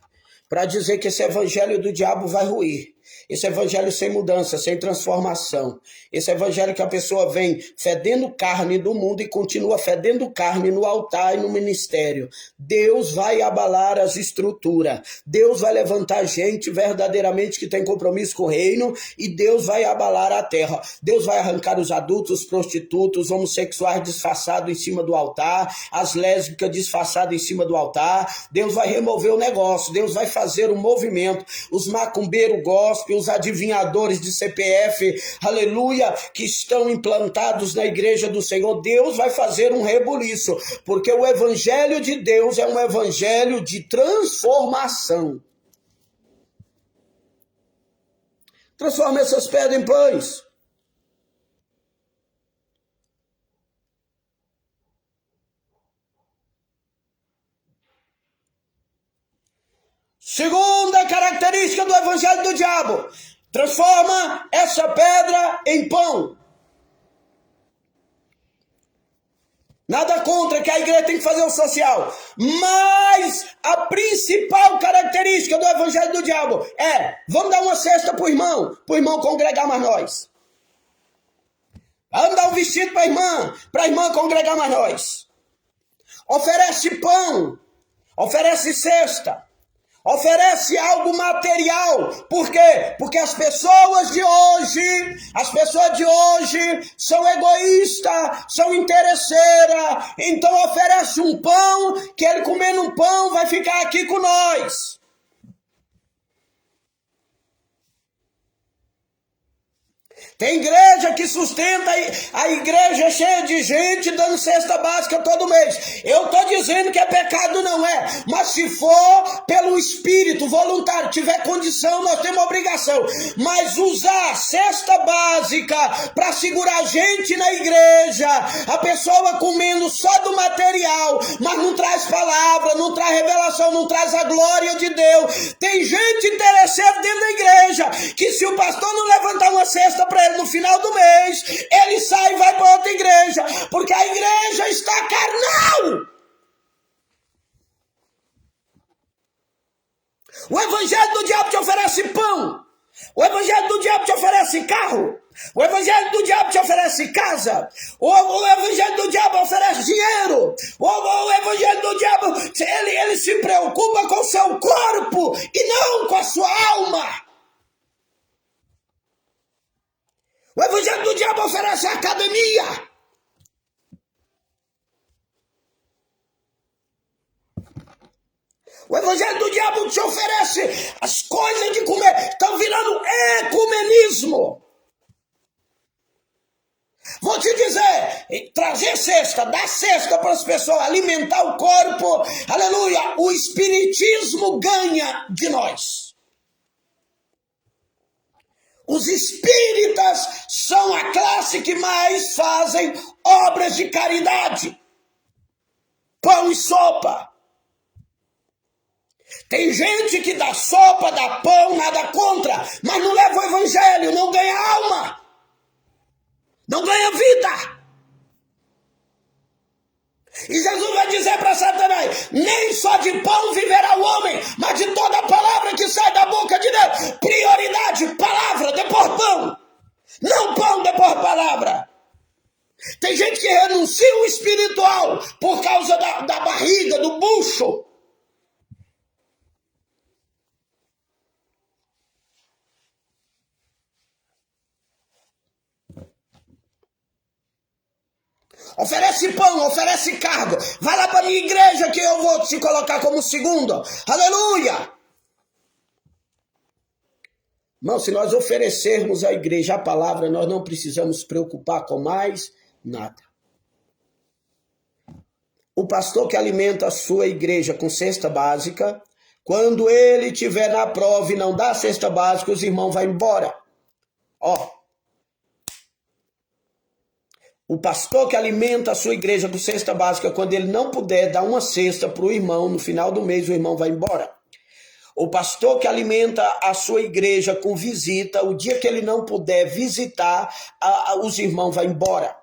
para dizer que esse evangelho do diabo vai ruir. Esse evangelho sem mudança, sem transformação. Esse evangelho que a pessoa vem fedendo carne do mundo e continua fedendo carne no altar e no ministério. Deus vai abalar as estruturas. Deus vai levantar gente verdadeiramente que tem compromisso com o reino e Deus vai abalar a terra. Deus vai arrancar os adultos, os prostitutos, os homossexuais disfarçados em cima do altar, as lésbicas disfarçadas em cima do altar. Deus vai remover o negócio. Deus vai fazer um movimento. Os macumbeiros gospel, os adivinhadores de CPF, aleluia, que estão implantados na igreja do Senhor, Deus vai fazer um rebuliço, porque o evangelho de Deus é um evangelho de transformação. Transforma essas pedras em pães. Segunda característica do evangelho do diabo: transforma essa pedra em pão. Nada contra que a igreja tem que fazer o social, mas a principal característica do evangelho do diabo é: vamos dar uma cesta para o irmão congregar mais nós. Vamos dar um vestido para a irmã congregar mais nós. Oferece pão, oferece cesta. Oferece algo material. Por quê? Porque as pessoas de hoje são egoístas, são interesseiras. Então oferece um pão, que ele comendo um pão vai ficar aqui com nós. Tem igreja que sustenta a igreja cheia de gente dando cesta básica todo mês. Eu estou dizendo que é pecado, não é. Mas se for pelo espírito voluntário, tiver condição, nós temos obrigação. Mas usar cesta básica para segurar gente na igreja, a pessoa comendo só do material, mas não traz palavra, não traz revelação, não traz a glória de Deus. Tem gente interesseira dentro da igreja que, se o pastor não levantar uma cesta para ele no final do mês, ele sai e vai para outra igreja, porque a igreja está carnal. O evangelho do diabo te oferece pão, o evangelho do diabo te oferece carro, o evangelho do diabo te oferece casa, o evangelho do diabo oferece dinheiro, o evangelho do diabo, ele se preocupa com o seu corpo e não com a sua alma. O evangelho do diabo oferece academia. O evangelho do diabo te oferece as coisas de comer. Estão virando ecumenismo. Vou te dizer, trazer cesta, dar cesta para as pessoas, alimentar o corpo, aleluia, o espiritismo ganha de nós. Os espíritas são a classe que mais fazem obras de caridade. Pão e sopa. Tem gente que dá sopa, dá pão, nada contra, mas não leva o evangelho, não ganha alma, não ganha vida. E Jesus vai dizer para Satanás: nem só de pão viverá o homem, mas de toda a palavra que sai da boca de Deus. Prioridade, palavra, depois pão. Não pão, depois palavra. Tem gente que renuncia o espiritual por causa da barriga, do bucho. Oferece pão, oferece cargo. Vai lá para a minha igreja que eu vou te colocar como segundo. Aleluia! Irmão, se nós oferecermos à igreja a palavra, nós não precisamos nos preocupar com mais nada. O pastor que alimenta a sua igreja com cesta básica, Quando ele estiver na prova e não dá a cesta básica, os irmãos vão embora. Ó, o pastor que alimenta a sua igreja com cesta básica, quando ele não puder dar uma cesta para o irmão, no final do mês o irmão vai embora. O pastor que alimenta a sua igreja com visita, o dia que ele não puder visitar, os irmãos vão embora.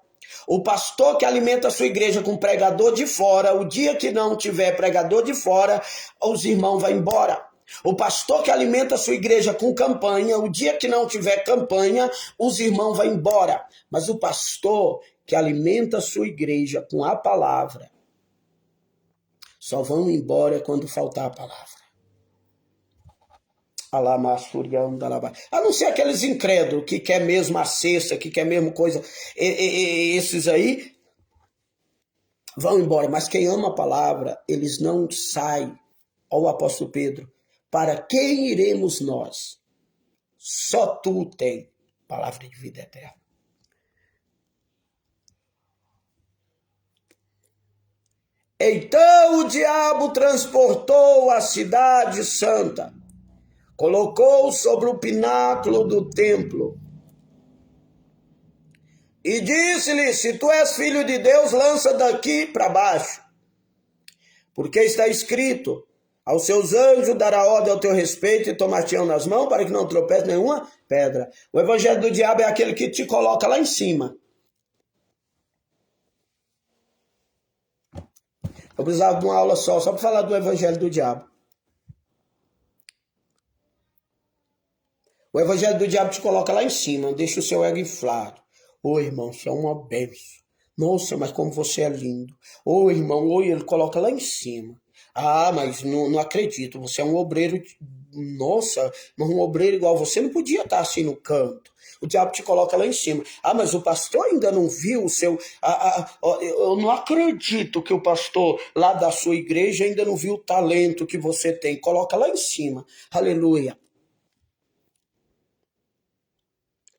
O pastor que alimenta a sua igreja com pregador de fora, o dia que não tiver pregador de fora, os irmãos vão embora. O pastor que alimenta a sua igreja com campanha, o dia que não tiver campanha, os irmãos vão embora. Mas o pastor que alimenta a sua igreja com a palavra, só vão embora quando faltar a palavra. A não ser aqueles incrédulos que quer mesmo a cesta, que quer mesmo coisa, esses aí vão embora. Mas quem ama a palavra, eles não saem. Ó, o apóstolo Pedro, para quem iremos nós? Só tu tem palavra de vida eterna. Então o diabo transportou a cidade santa, colocou sobre o pináculo do templo e disse-lhe: se tu és filho de Deus, lança daqui para baixo, porque está escrito: aos seus anjos dará ordem ao teu respeito e tomar-te-ão nas mãos para que não tropece nenhuma pedra. O evangelho do diabo é aquele que te coloca lá em cima. Eu precisava de uma aula só para falar do evangelho do diabo. O evangelho do diabo te coloca lá em cima, deixa o seu ego inflado. Ô irmão, você é uma bênção. Nossa, mas como você é lindo. Ô irmão, oi, ele coloca lá em cima. Ah, mas não acredito, você é um obreiro. Nossa, mas um obreiro igual você não podia estar assim no canto. O diabo te coloca lá em cima. Ah, mas o pastor ainda não viu o seu... eu não acredito que o pastor lá da sua igreja ainda não viu o talento que você tem. Coloca lá em cima. Aleluia.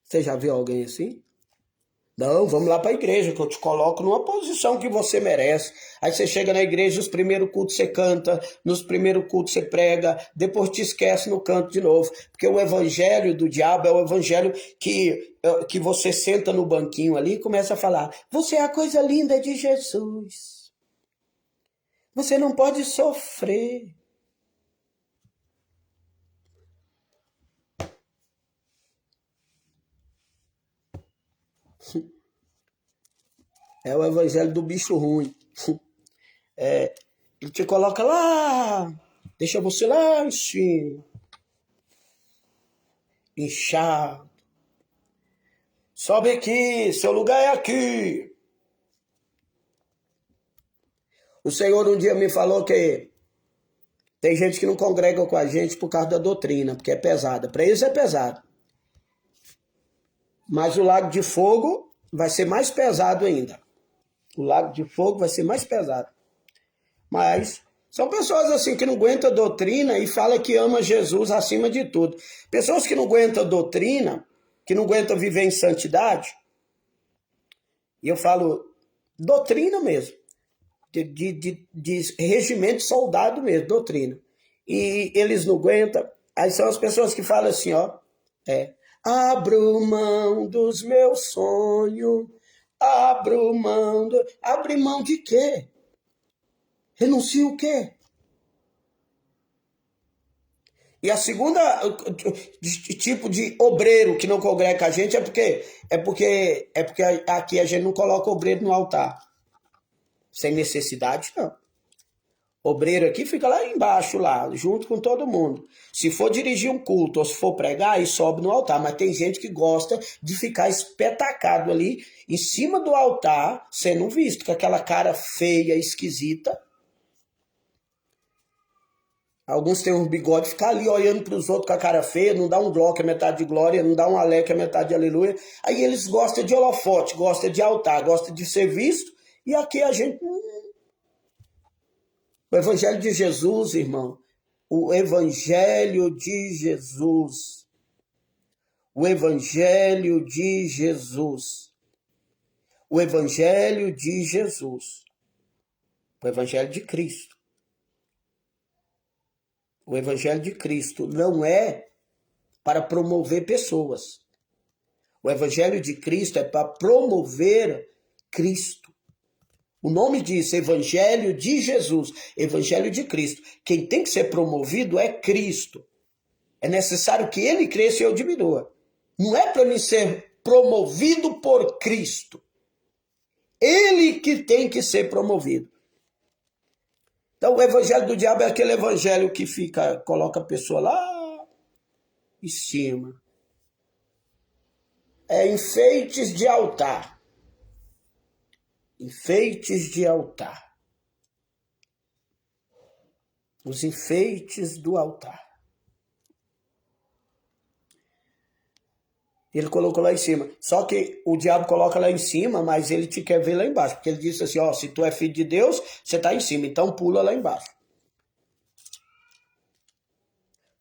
Você já viu alguém assim? Não, vamos lá para a igreja, que eu te coloco numa posição que você merece. Aí você chega na igreja, nos primeiros cultos você canta, nos primeiros cultos você prega, depois te esquece no canto de novo. Porque o evangelho do diabo é o evangelho que você senta no banquinho ali e começa a falar: você é a coisa linda de Jesus. Você não pode sofrer. É o evangelho do bicho ruim. Ele te coloca lá, deixa você lá em cima, inchado. Sobe aqui, seu lugar é aqui. O Senhor um dia me falou que tem gente que não congrega com a gente por causa da doutrina, porque é pesada. Para eles é pesado. Mas o lago de fogo vai ser mais pesado ainda. O lago de fogo vai ser mais pesado. Mas são pessoas assim que não aguentam doutrina e falam que ama Jesus acima de tudo. Pessoas que não aguentam doutrina, que não aguentam viver em santidade. E eu falo doutrina mesmo. De regimento soldado mesmo, doutrina. E eles não aguentam. Aí são as pessoas que falam assim, ó. Abro mão dos meus sonhos. Abro mão. Abre mão de quê? Renuncia o quê? E a segunda tipo de obreiro que não congrega com a gente é porque aqui a gente não coloca obreiro no altar. Sem necessidade, não. Obreiro aqui fica lá embaixo, lá, junto com todo mundo. Se for dirigir um culto ou se for pregar, aí sobe no altar. Mas tem gente que gosta de ficar espetacado ali em cima do altar, sendo visto, com aquela cara feia, esquisita. Alguns têm um bigode, ficar ali olhando para os outros com a cara feia, não dá um glória que é metade de glória, não dá um alé que é metade de aleluia. Aí eles gostam de holofote, gostam de altar, gostam de ser visto. E aqui a gente... O evangelho de Jesus, irmão, o evangelho de Jesus, o evangelho de Jesus, o evangelho de Jesus, o evangelho de Cristo. O Evangelho de Cristo não é para promover pessoas. O Evangelho de Cristo é para promover Cristo. O nome diz Evangelho de Jesus, Evangelho de Cristo. Quem tem que ser promovido é Cristo. É necessário que ele cresça e eu diminua. Não é para mim ser promovido por Cristo. Ele que tem que ser promovido. Então o evangelho do diabo é aquele evangelho que coloca a pessoa lá em cima. É enfeites de altar. Enfeites de altar. Os enfeites do altar. Ele colocou lá em cima. Só que o diabo coloca lá em cima, mas ele te quer ver lá embaixo. Porque ele disse assim, ó, se tu é filho de Deus, você está em cima, então pula lá embaixo.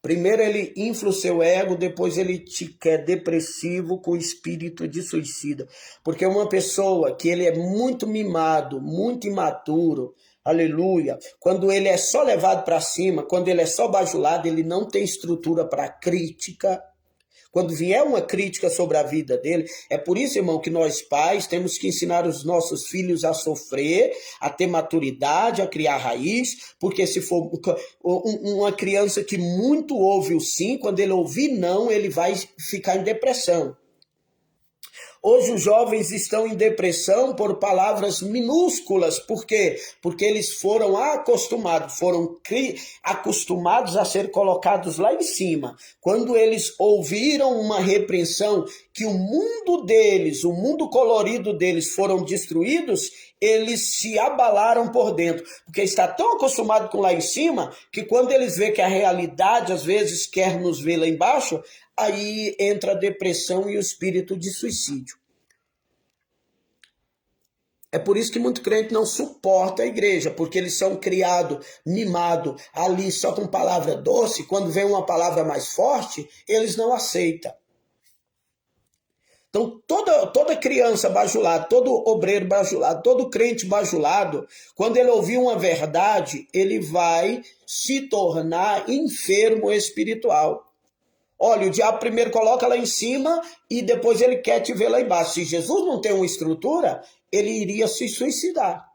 Primeiro ele infla o seu ego, depois ele te quer depressivo com espírito de suicida. Porque uma pessoa que ele é muito mimado, muito imaturo, aleluia, quando ele é só levado para cima, quando ele é só bajulado, ele não tem estrutura para crítica. Quando vier uma crítica sobre a vida dele, é por isso, irmão, que nós pais temos que ensinar os nossos filhos a sofrer, a ter maturidade, a criar raiz, porque se for uma criança que muito ouve o sim, quando ele ouvir não, ele vai ficar em depressão. Hoje os jovens estão em depressão por palavras minúsculas. Por quê? Porque eles foram acostumados a ser colocados lá em cima. Quando eles ouviram uma repreensão que o mundo deles, o mundo colorido deles foram destruídos, eles se abalaram por dentro. Porque está tão acostumado com lá em cima, que quando eles veem que a realidade às vezes quer nos ver lá embaixo, aí entra a depressão e o espírito de suicídio. É por isso que muito crente não suporta a igreja, porque eles são criados, mimados, ali só com palavra doce, quando vem uma palavra mais forte, eles não aceitam. Então, toda criança bajulada, todo obreiro bajulado, todo crente bajulado, quando ele ouvir uma verdade, ele vai se tornar enfermo espiritual. Olha, o diabo primeiro coloca lá em cima e depois ele quer te ver lá embaixo. Se Jesus não tem uma estrutura, ele iria se suicidar.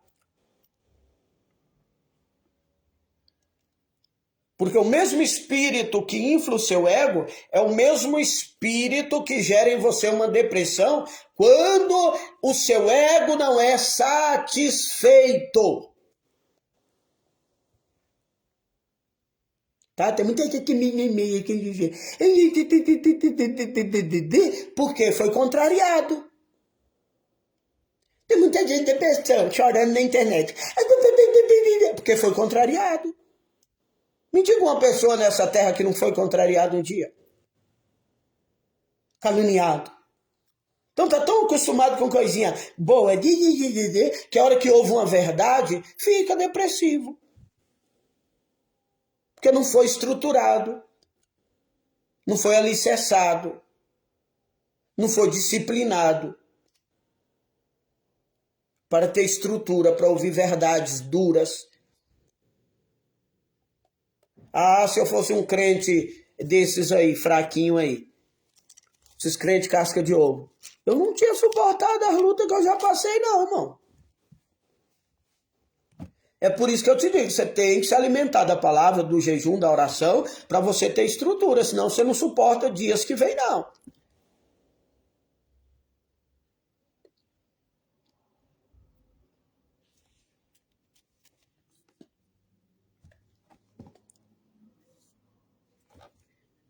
Porque o mesmo espírito que infla o seu ego é o mesmo espírito que gera em você uma depressão quando o seu ego não é satisfeito. Tá? Tem muita gente que mimimi, porque foi contrariado. Tem muita gente de depressão chorando na internet, porque foi contrariado. Me diga uma pessoa nessa terra que não foi contrariado um dia. Caluniado. Então tá tão acostumado com coisinha boa, que a hora que ouve uma verdade, fica depressivo. Porque não foi estruturado, não foi alicerçado, não foi disciplinado para ter estrutura, para ouvir verdades duras. Ah, se eu fosse um crente desses aí, fraquinho aí, esses crentes casca de ovo, eu não tinha suportado as lutas que eu já passei não, irmão. É por isso que eu te digo, você tem que se alimentar da palavra, do jejum, da oração, para você ter estrutura, senão você não suporta dias que vem, não.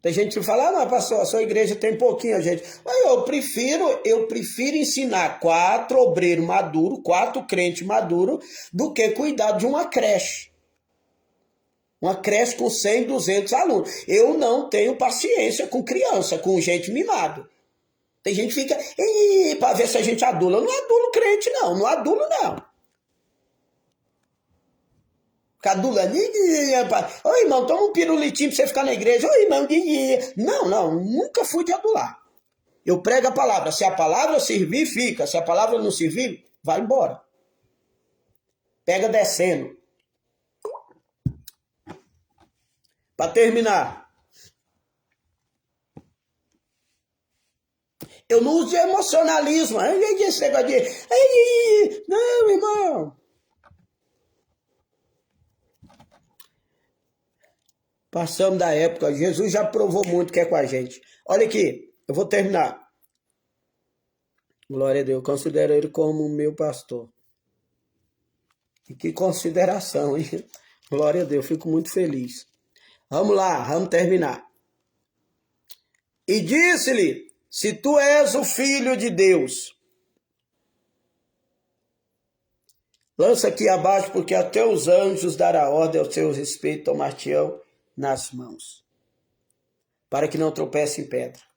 Tem gente que fala, mas pastor, a sua igreja tem pouquinho, gente. Mas eu prefiro ensinar 4 obreiros maduros, 4 crentes maduros, do que cuidar de uma creche. Uma creche com 100, 200 alunos. Eu não tenho paciência com criança, com gente mimado. Tem gente que fica, para ver se a gente adula. Eu não adulo crente, não adulo, não. Ficar adulando. Ô irmão, toma um pirulitinho pra você ficar na igreja. Ô irmão, não, nunca fui de adular. Eu prego a palavra. Se a palavra servir, fica. Se a palavra não servir, vai embora. Pega descendo. Para terminar, eu não uso de emocionalismo. Esse negócio de... Não, irmão. Passamos da época. Jesus já provou muito que é com a gente. Olha aqui, eu vou terminar. Glória a Deus. Eu considero ele como meu pastor. E que consideração, hein? Glória a Deus. Fico muito feliz. Vamos lá, vamos terminar. E disse-lhe: se tu és o filho de Deus, lança aqui abaixo, porque até os anjos dará ordem ao seu respeito, tomar-te-ão nas mãos, para que não tropece em pedra.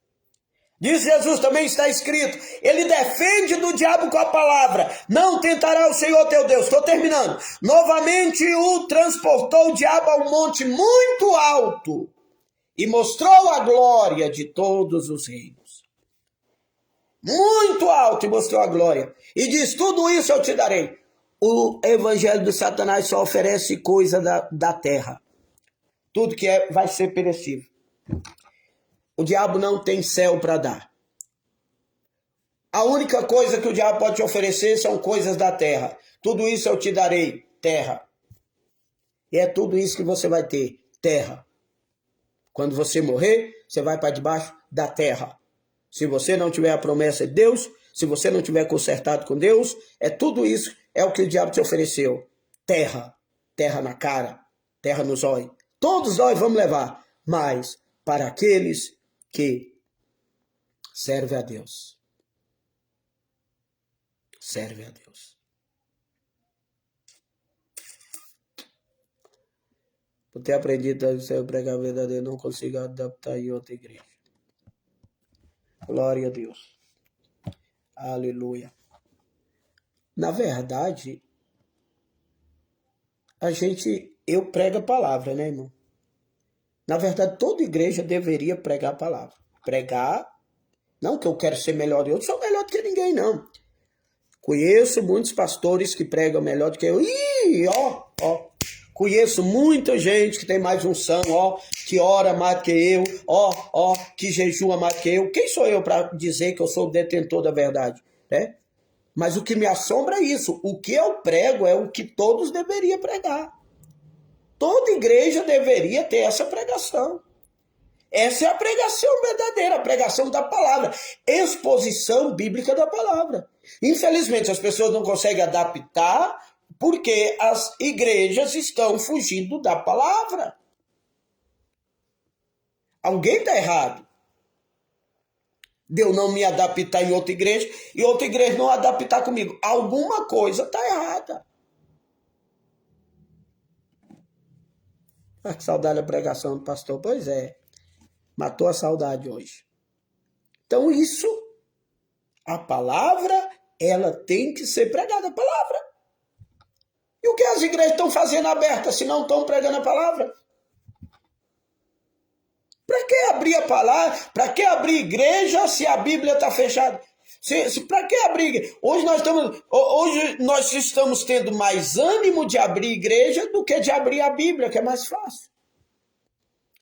Diz Jesus, também está escrito, ele defende do diabo com a palavra, não tentará o Senhor teu Deus. Estou terminando. Novamente o transportou o diabo a um monte muito alto e mostrou a glória de todos os reinos. Muito alto e mostrou a glória. E diz, tudo isso eu te darei. O evangelho de Satanás só oferece coisa da terra. Tudo que vai ser perecível. O diabo não tem céu para dar. A única coisa que o diabo pode te oferecer são coisas da terra. Tudo isso eu te darei, terra. E é tudo isso que você vai ter, terra. Quando você morrer, você vai para debaixo da terra. Se você não tiver a promessa de Deus, se você não tiver consertado com Deus, é tudo isso, é o que o diabo te ofereceu. Terra, terra na cara, terra nos olhos. Todos nós vamos levar, mas para aqueles que servem a Deus. Serve a Deus. Por ter aprendido a pregar verdadeiro, não consigo adaptar em outra igreja. Glória a Deus. Aleluia. Na verdade, eu prego a palavra, né, irmão? Na verdade, toda igreja deveria pregar a palavra. Pregar, não que eu quero ser melhor, eu não sou melhor do que ninguém, não. Conheço muitos pastores que pregam melhor do que eu. Conheço muita gente que tem mais unção, que ora mais do que eu, que jejua mais do que eu. Quem sou eu para dizer que eu sou o detentor da verdade, né? Mas o que me assombra é isso. O que eu prego é o que todos deveriam pregar. Toda igreja deveria ter essa pregação. Essa é a pregação verdadeira, a pregação da palavra. Exposição bíblica da palavra. Infelizmente, as pessoas não conseguem adaptar porque as igrejas estão fugindo da palavra. Alguém está errado. De eu não me adaptar em outra igreja e outra igreja não adaptar comigo. Alguma coisa está errada. Ah, que saudade da pregação do pastor. Pois é. Matou a saudade hoje. Então isso, a palavra, ela tem que ser pregada, a palavra. E o que as igrejas estão fazendo abertas se não estão pregando a palavra? Para que abrir a palavra? Para que abrir igreja se a Bíblia está fechada? Para que abrir? Hoje nós estamos tendo mais ânimo de abrir igreja do que de abrir a Bíblia, que é mais fácil.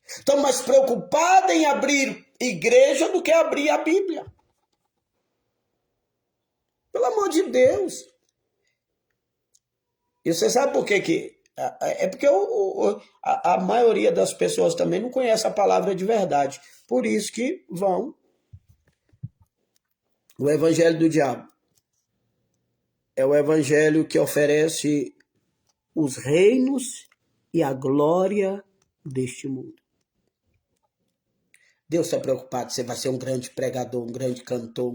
Estamos mais preocupados em abrir igreja do que abrir a Bíblia. Pelo amor de Deus. E você sabe por quê que... É porque a maioria das pessoas também não conhece a palavra de verdade. Por isso que vão o evangelho do diabo. É o evangelho que oferece os reinos e a glória deste mundo. Deus está preocupado, você vai ser um grande pregador, um grande cantor,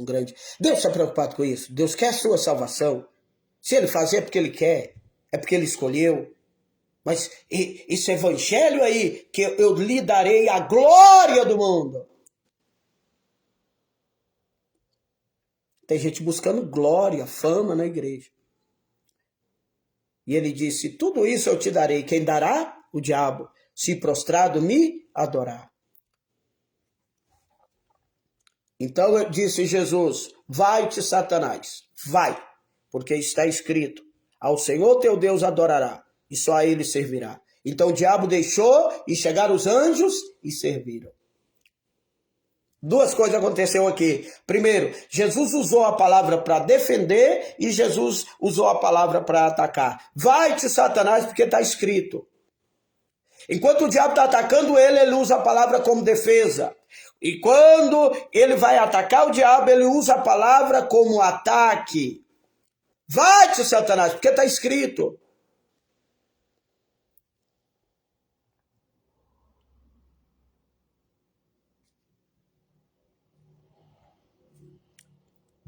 Deus está preocupado com isso. Deus quer a sua salvação. Se ele fazer é porque ele quer, é porque ele escolheu. Mas esse evangelho aí, que eu lhe darei a glória do mundo. Tem gente buscando glória, fama na igreja. E ele disse, tudo isso eu te darei. Quem dará? O diabo. Se prostrado me adorar. Então disse Jesus, vai-te, Satanás, vai, porque está escrito, ao Senhor teu Deus adorará, e só a ele servirá. Então o diabo deixou e chegaram os anjos e serviram. Duas coisas aconteceram aqui. Primeiro, Jesus usou a palavra para defender e Jesus usou a palavra para atacar. Vai-te, Satanás, porque está escrito. Enquanto o diabo está atacando ele, ele usa a palavra como defesa. E quando ele vai atacar o diabo, ele usa a palavra como ataque. Vai-te, Satanás, porque está escrito.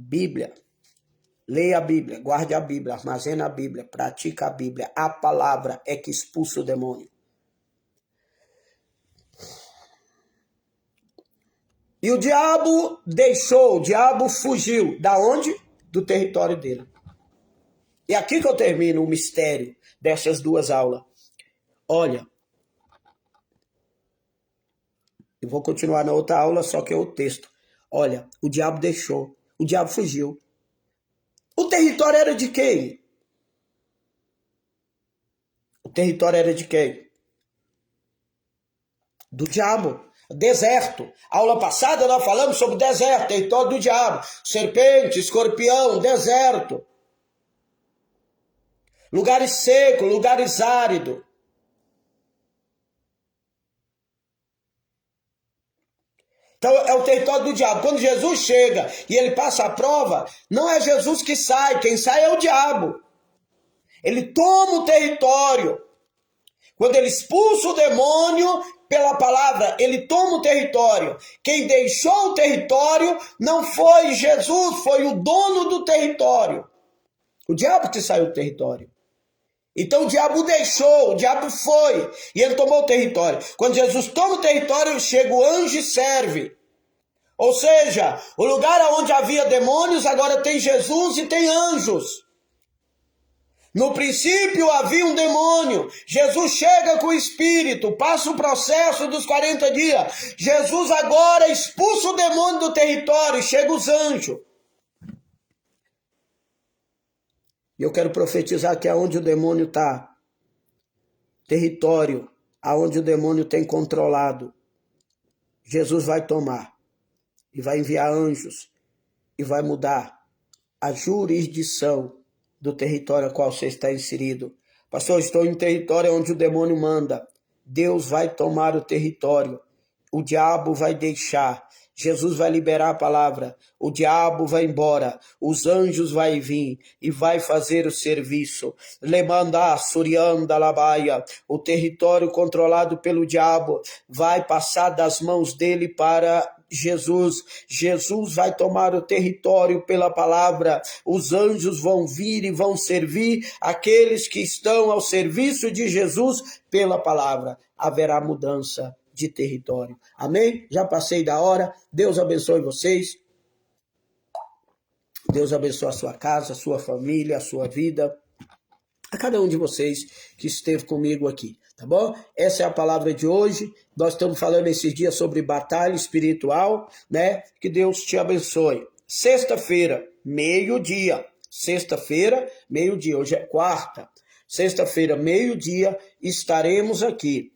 Bíblia. Leia a Bíblia, guarde a Bíblia, armazena a Bíblia, pratica a Bíblia. A palavra é que expulsa o demônio. E o diabo deixou, o diabo fugiu. Da onde? Do território dele. E aqui que eu termino o mistério dessas duas aulas. Olha, eu vou continuar na outra aula, só que é o texto. Olha, o diabo deixou, o diabo fugiu. O território era de quem? O território era de quem? Do diabo. Deserto. Aula passada nós falamos sobre deserto, território do diabo. Serpente, escorpião, deserto. Lugares secos, lugares áridos. Então é o território do diabo. Quando Jesus chega e ele passa a prova, não é Jesus que sai, quem sai é o diabo. Ele toma o território. Quando ele expulsa o demônio pela palavra, ele toma o território. Quem deixou o território não foi Jesus, foi o dono do território. O diabo que saiu do território. Então o diabo deixou, o diabo foi, e ele tomou o território. Quando Jesus toma o território, chega o anjo e serve. Ou seja, o lugar onde havia demônios, agora tem Jesus e tem anjos. No princípio havia um demônio, Jesus chega com o Espírito, passa o processo dos 40 dias. Jesus agora expulsa o demônio do território, chega os anjos. E eu quero profetizar que aonde o demônio está, território, aonde o demônio tem controlado, Jesus vai tomar e vai enviar anjos e vai mudar a jurisdição do território a qual você está inserido. Pastor, estou em território onde o demônio manda. Deus vai tomar o território. O diabo vai deixar. Jesus vai liberar a palavra. O diabo vai embora. Os anjos vai vir e vai fazer o serviço. Lemanda, Surianda, Labaia. O território controlado pelo diabo vai passar das mãos dele para Jesus. Jesus vai tomar o território pela palavra. Os anjos vão vir e vão servir aqueles que estão ao serviço de Jesus pela palavra. Haverá mudança de território. Amém? Já passei da hora. Deus abençoe vocês. Deus abençoe a sua casa, a sua família, a sua vida. A cada um de vocês que esteve comigo aqui, tá bom? Essa é a palavra de hoje. Nós estamos falando esses dias sobre batalha espiritual, né? Que Deus te abençoe. Sexta-feira, meio-dia. Sexta-feira, meio-dia. Hoje é quarta. Sexta-feira, meio-dia, estaremos aqui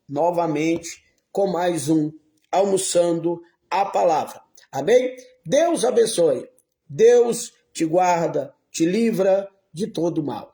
novamente com mais um Almoçando a Palavra. Amém? Deus abençoe. Deus te guarda, te livra de todo mal.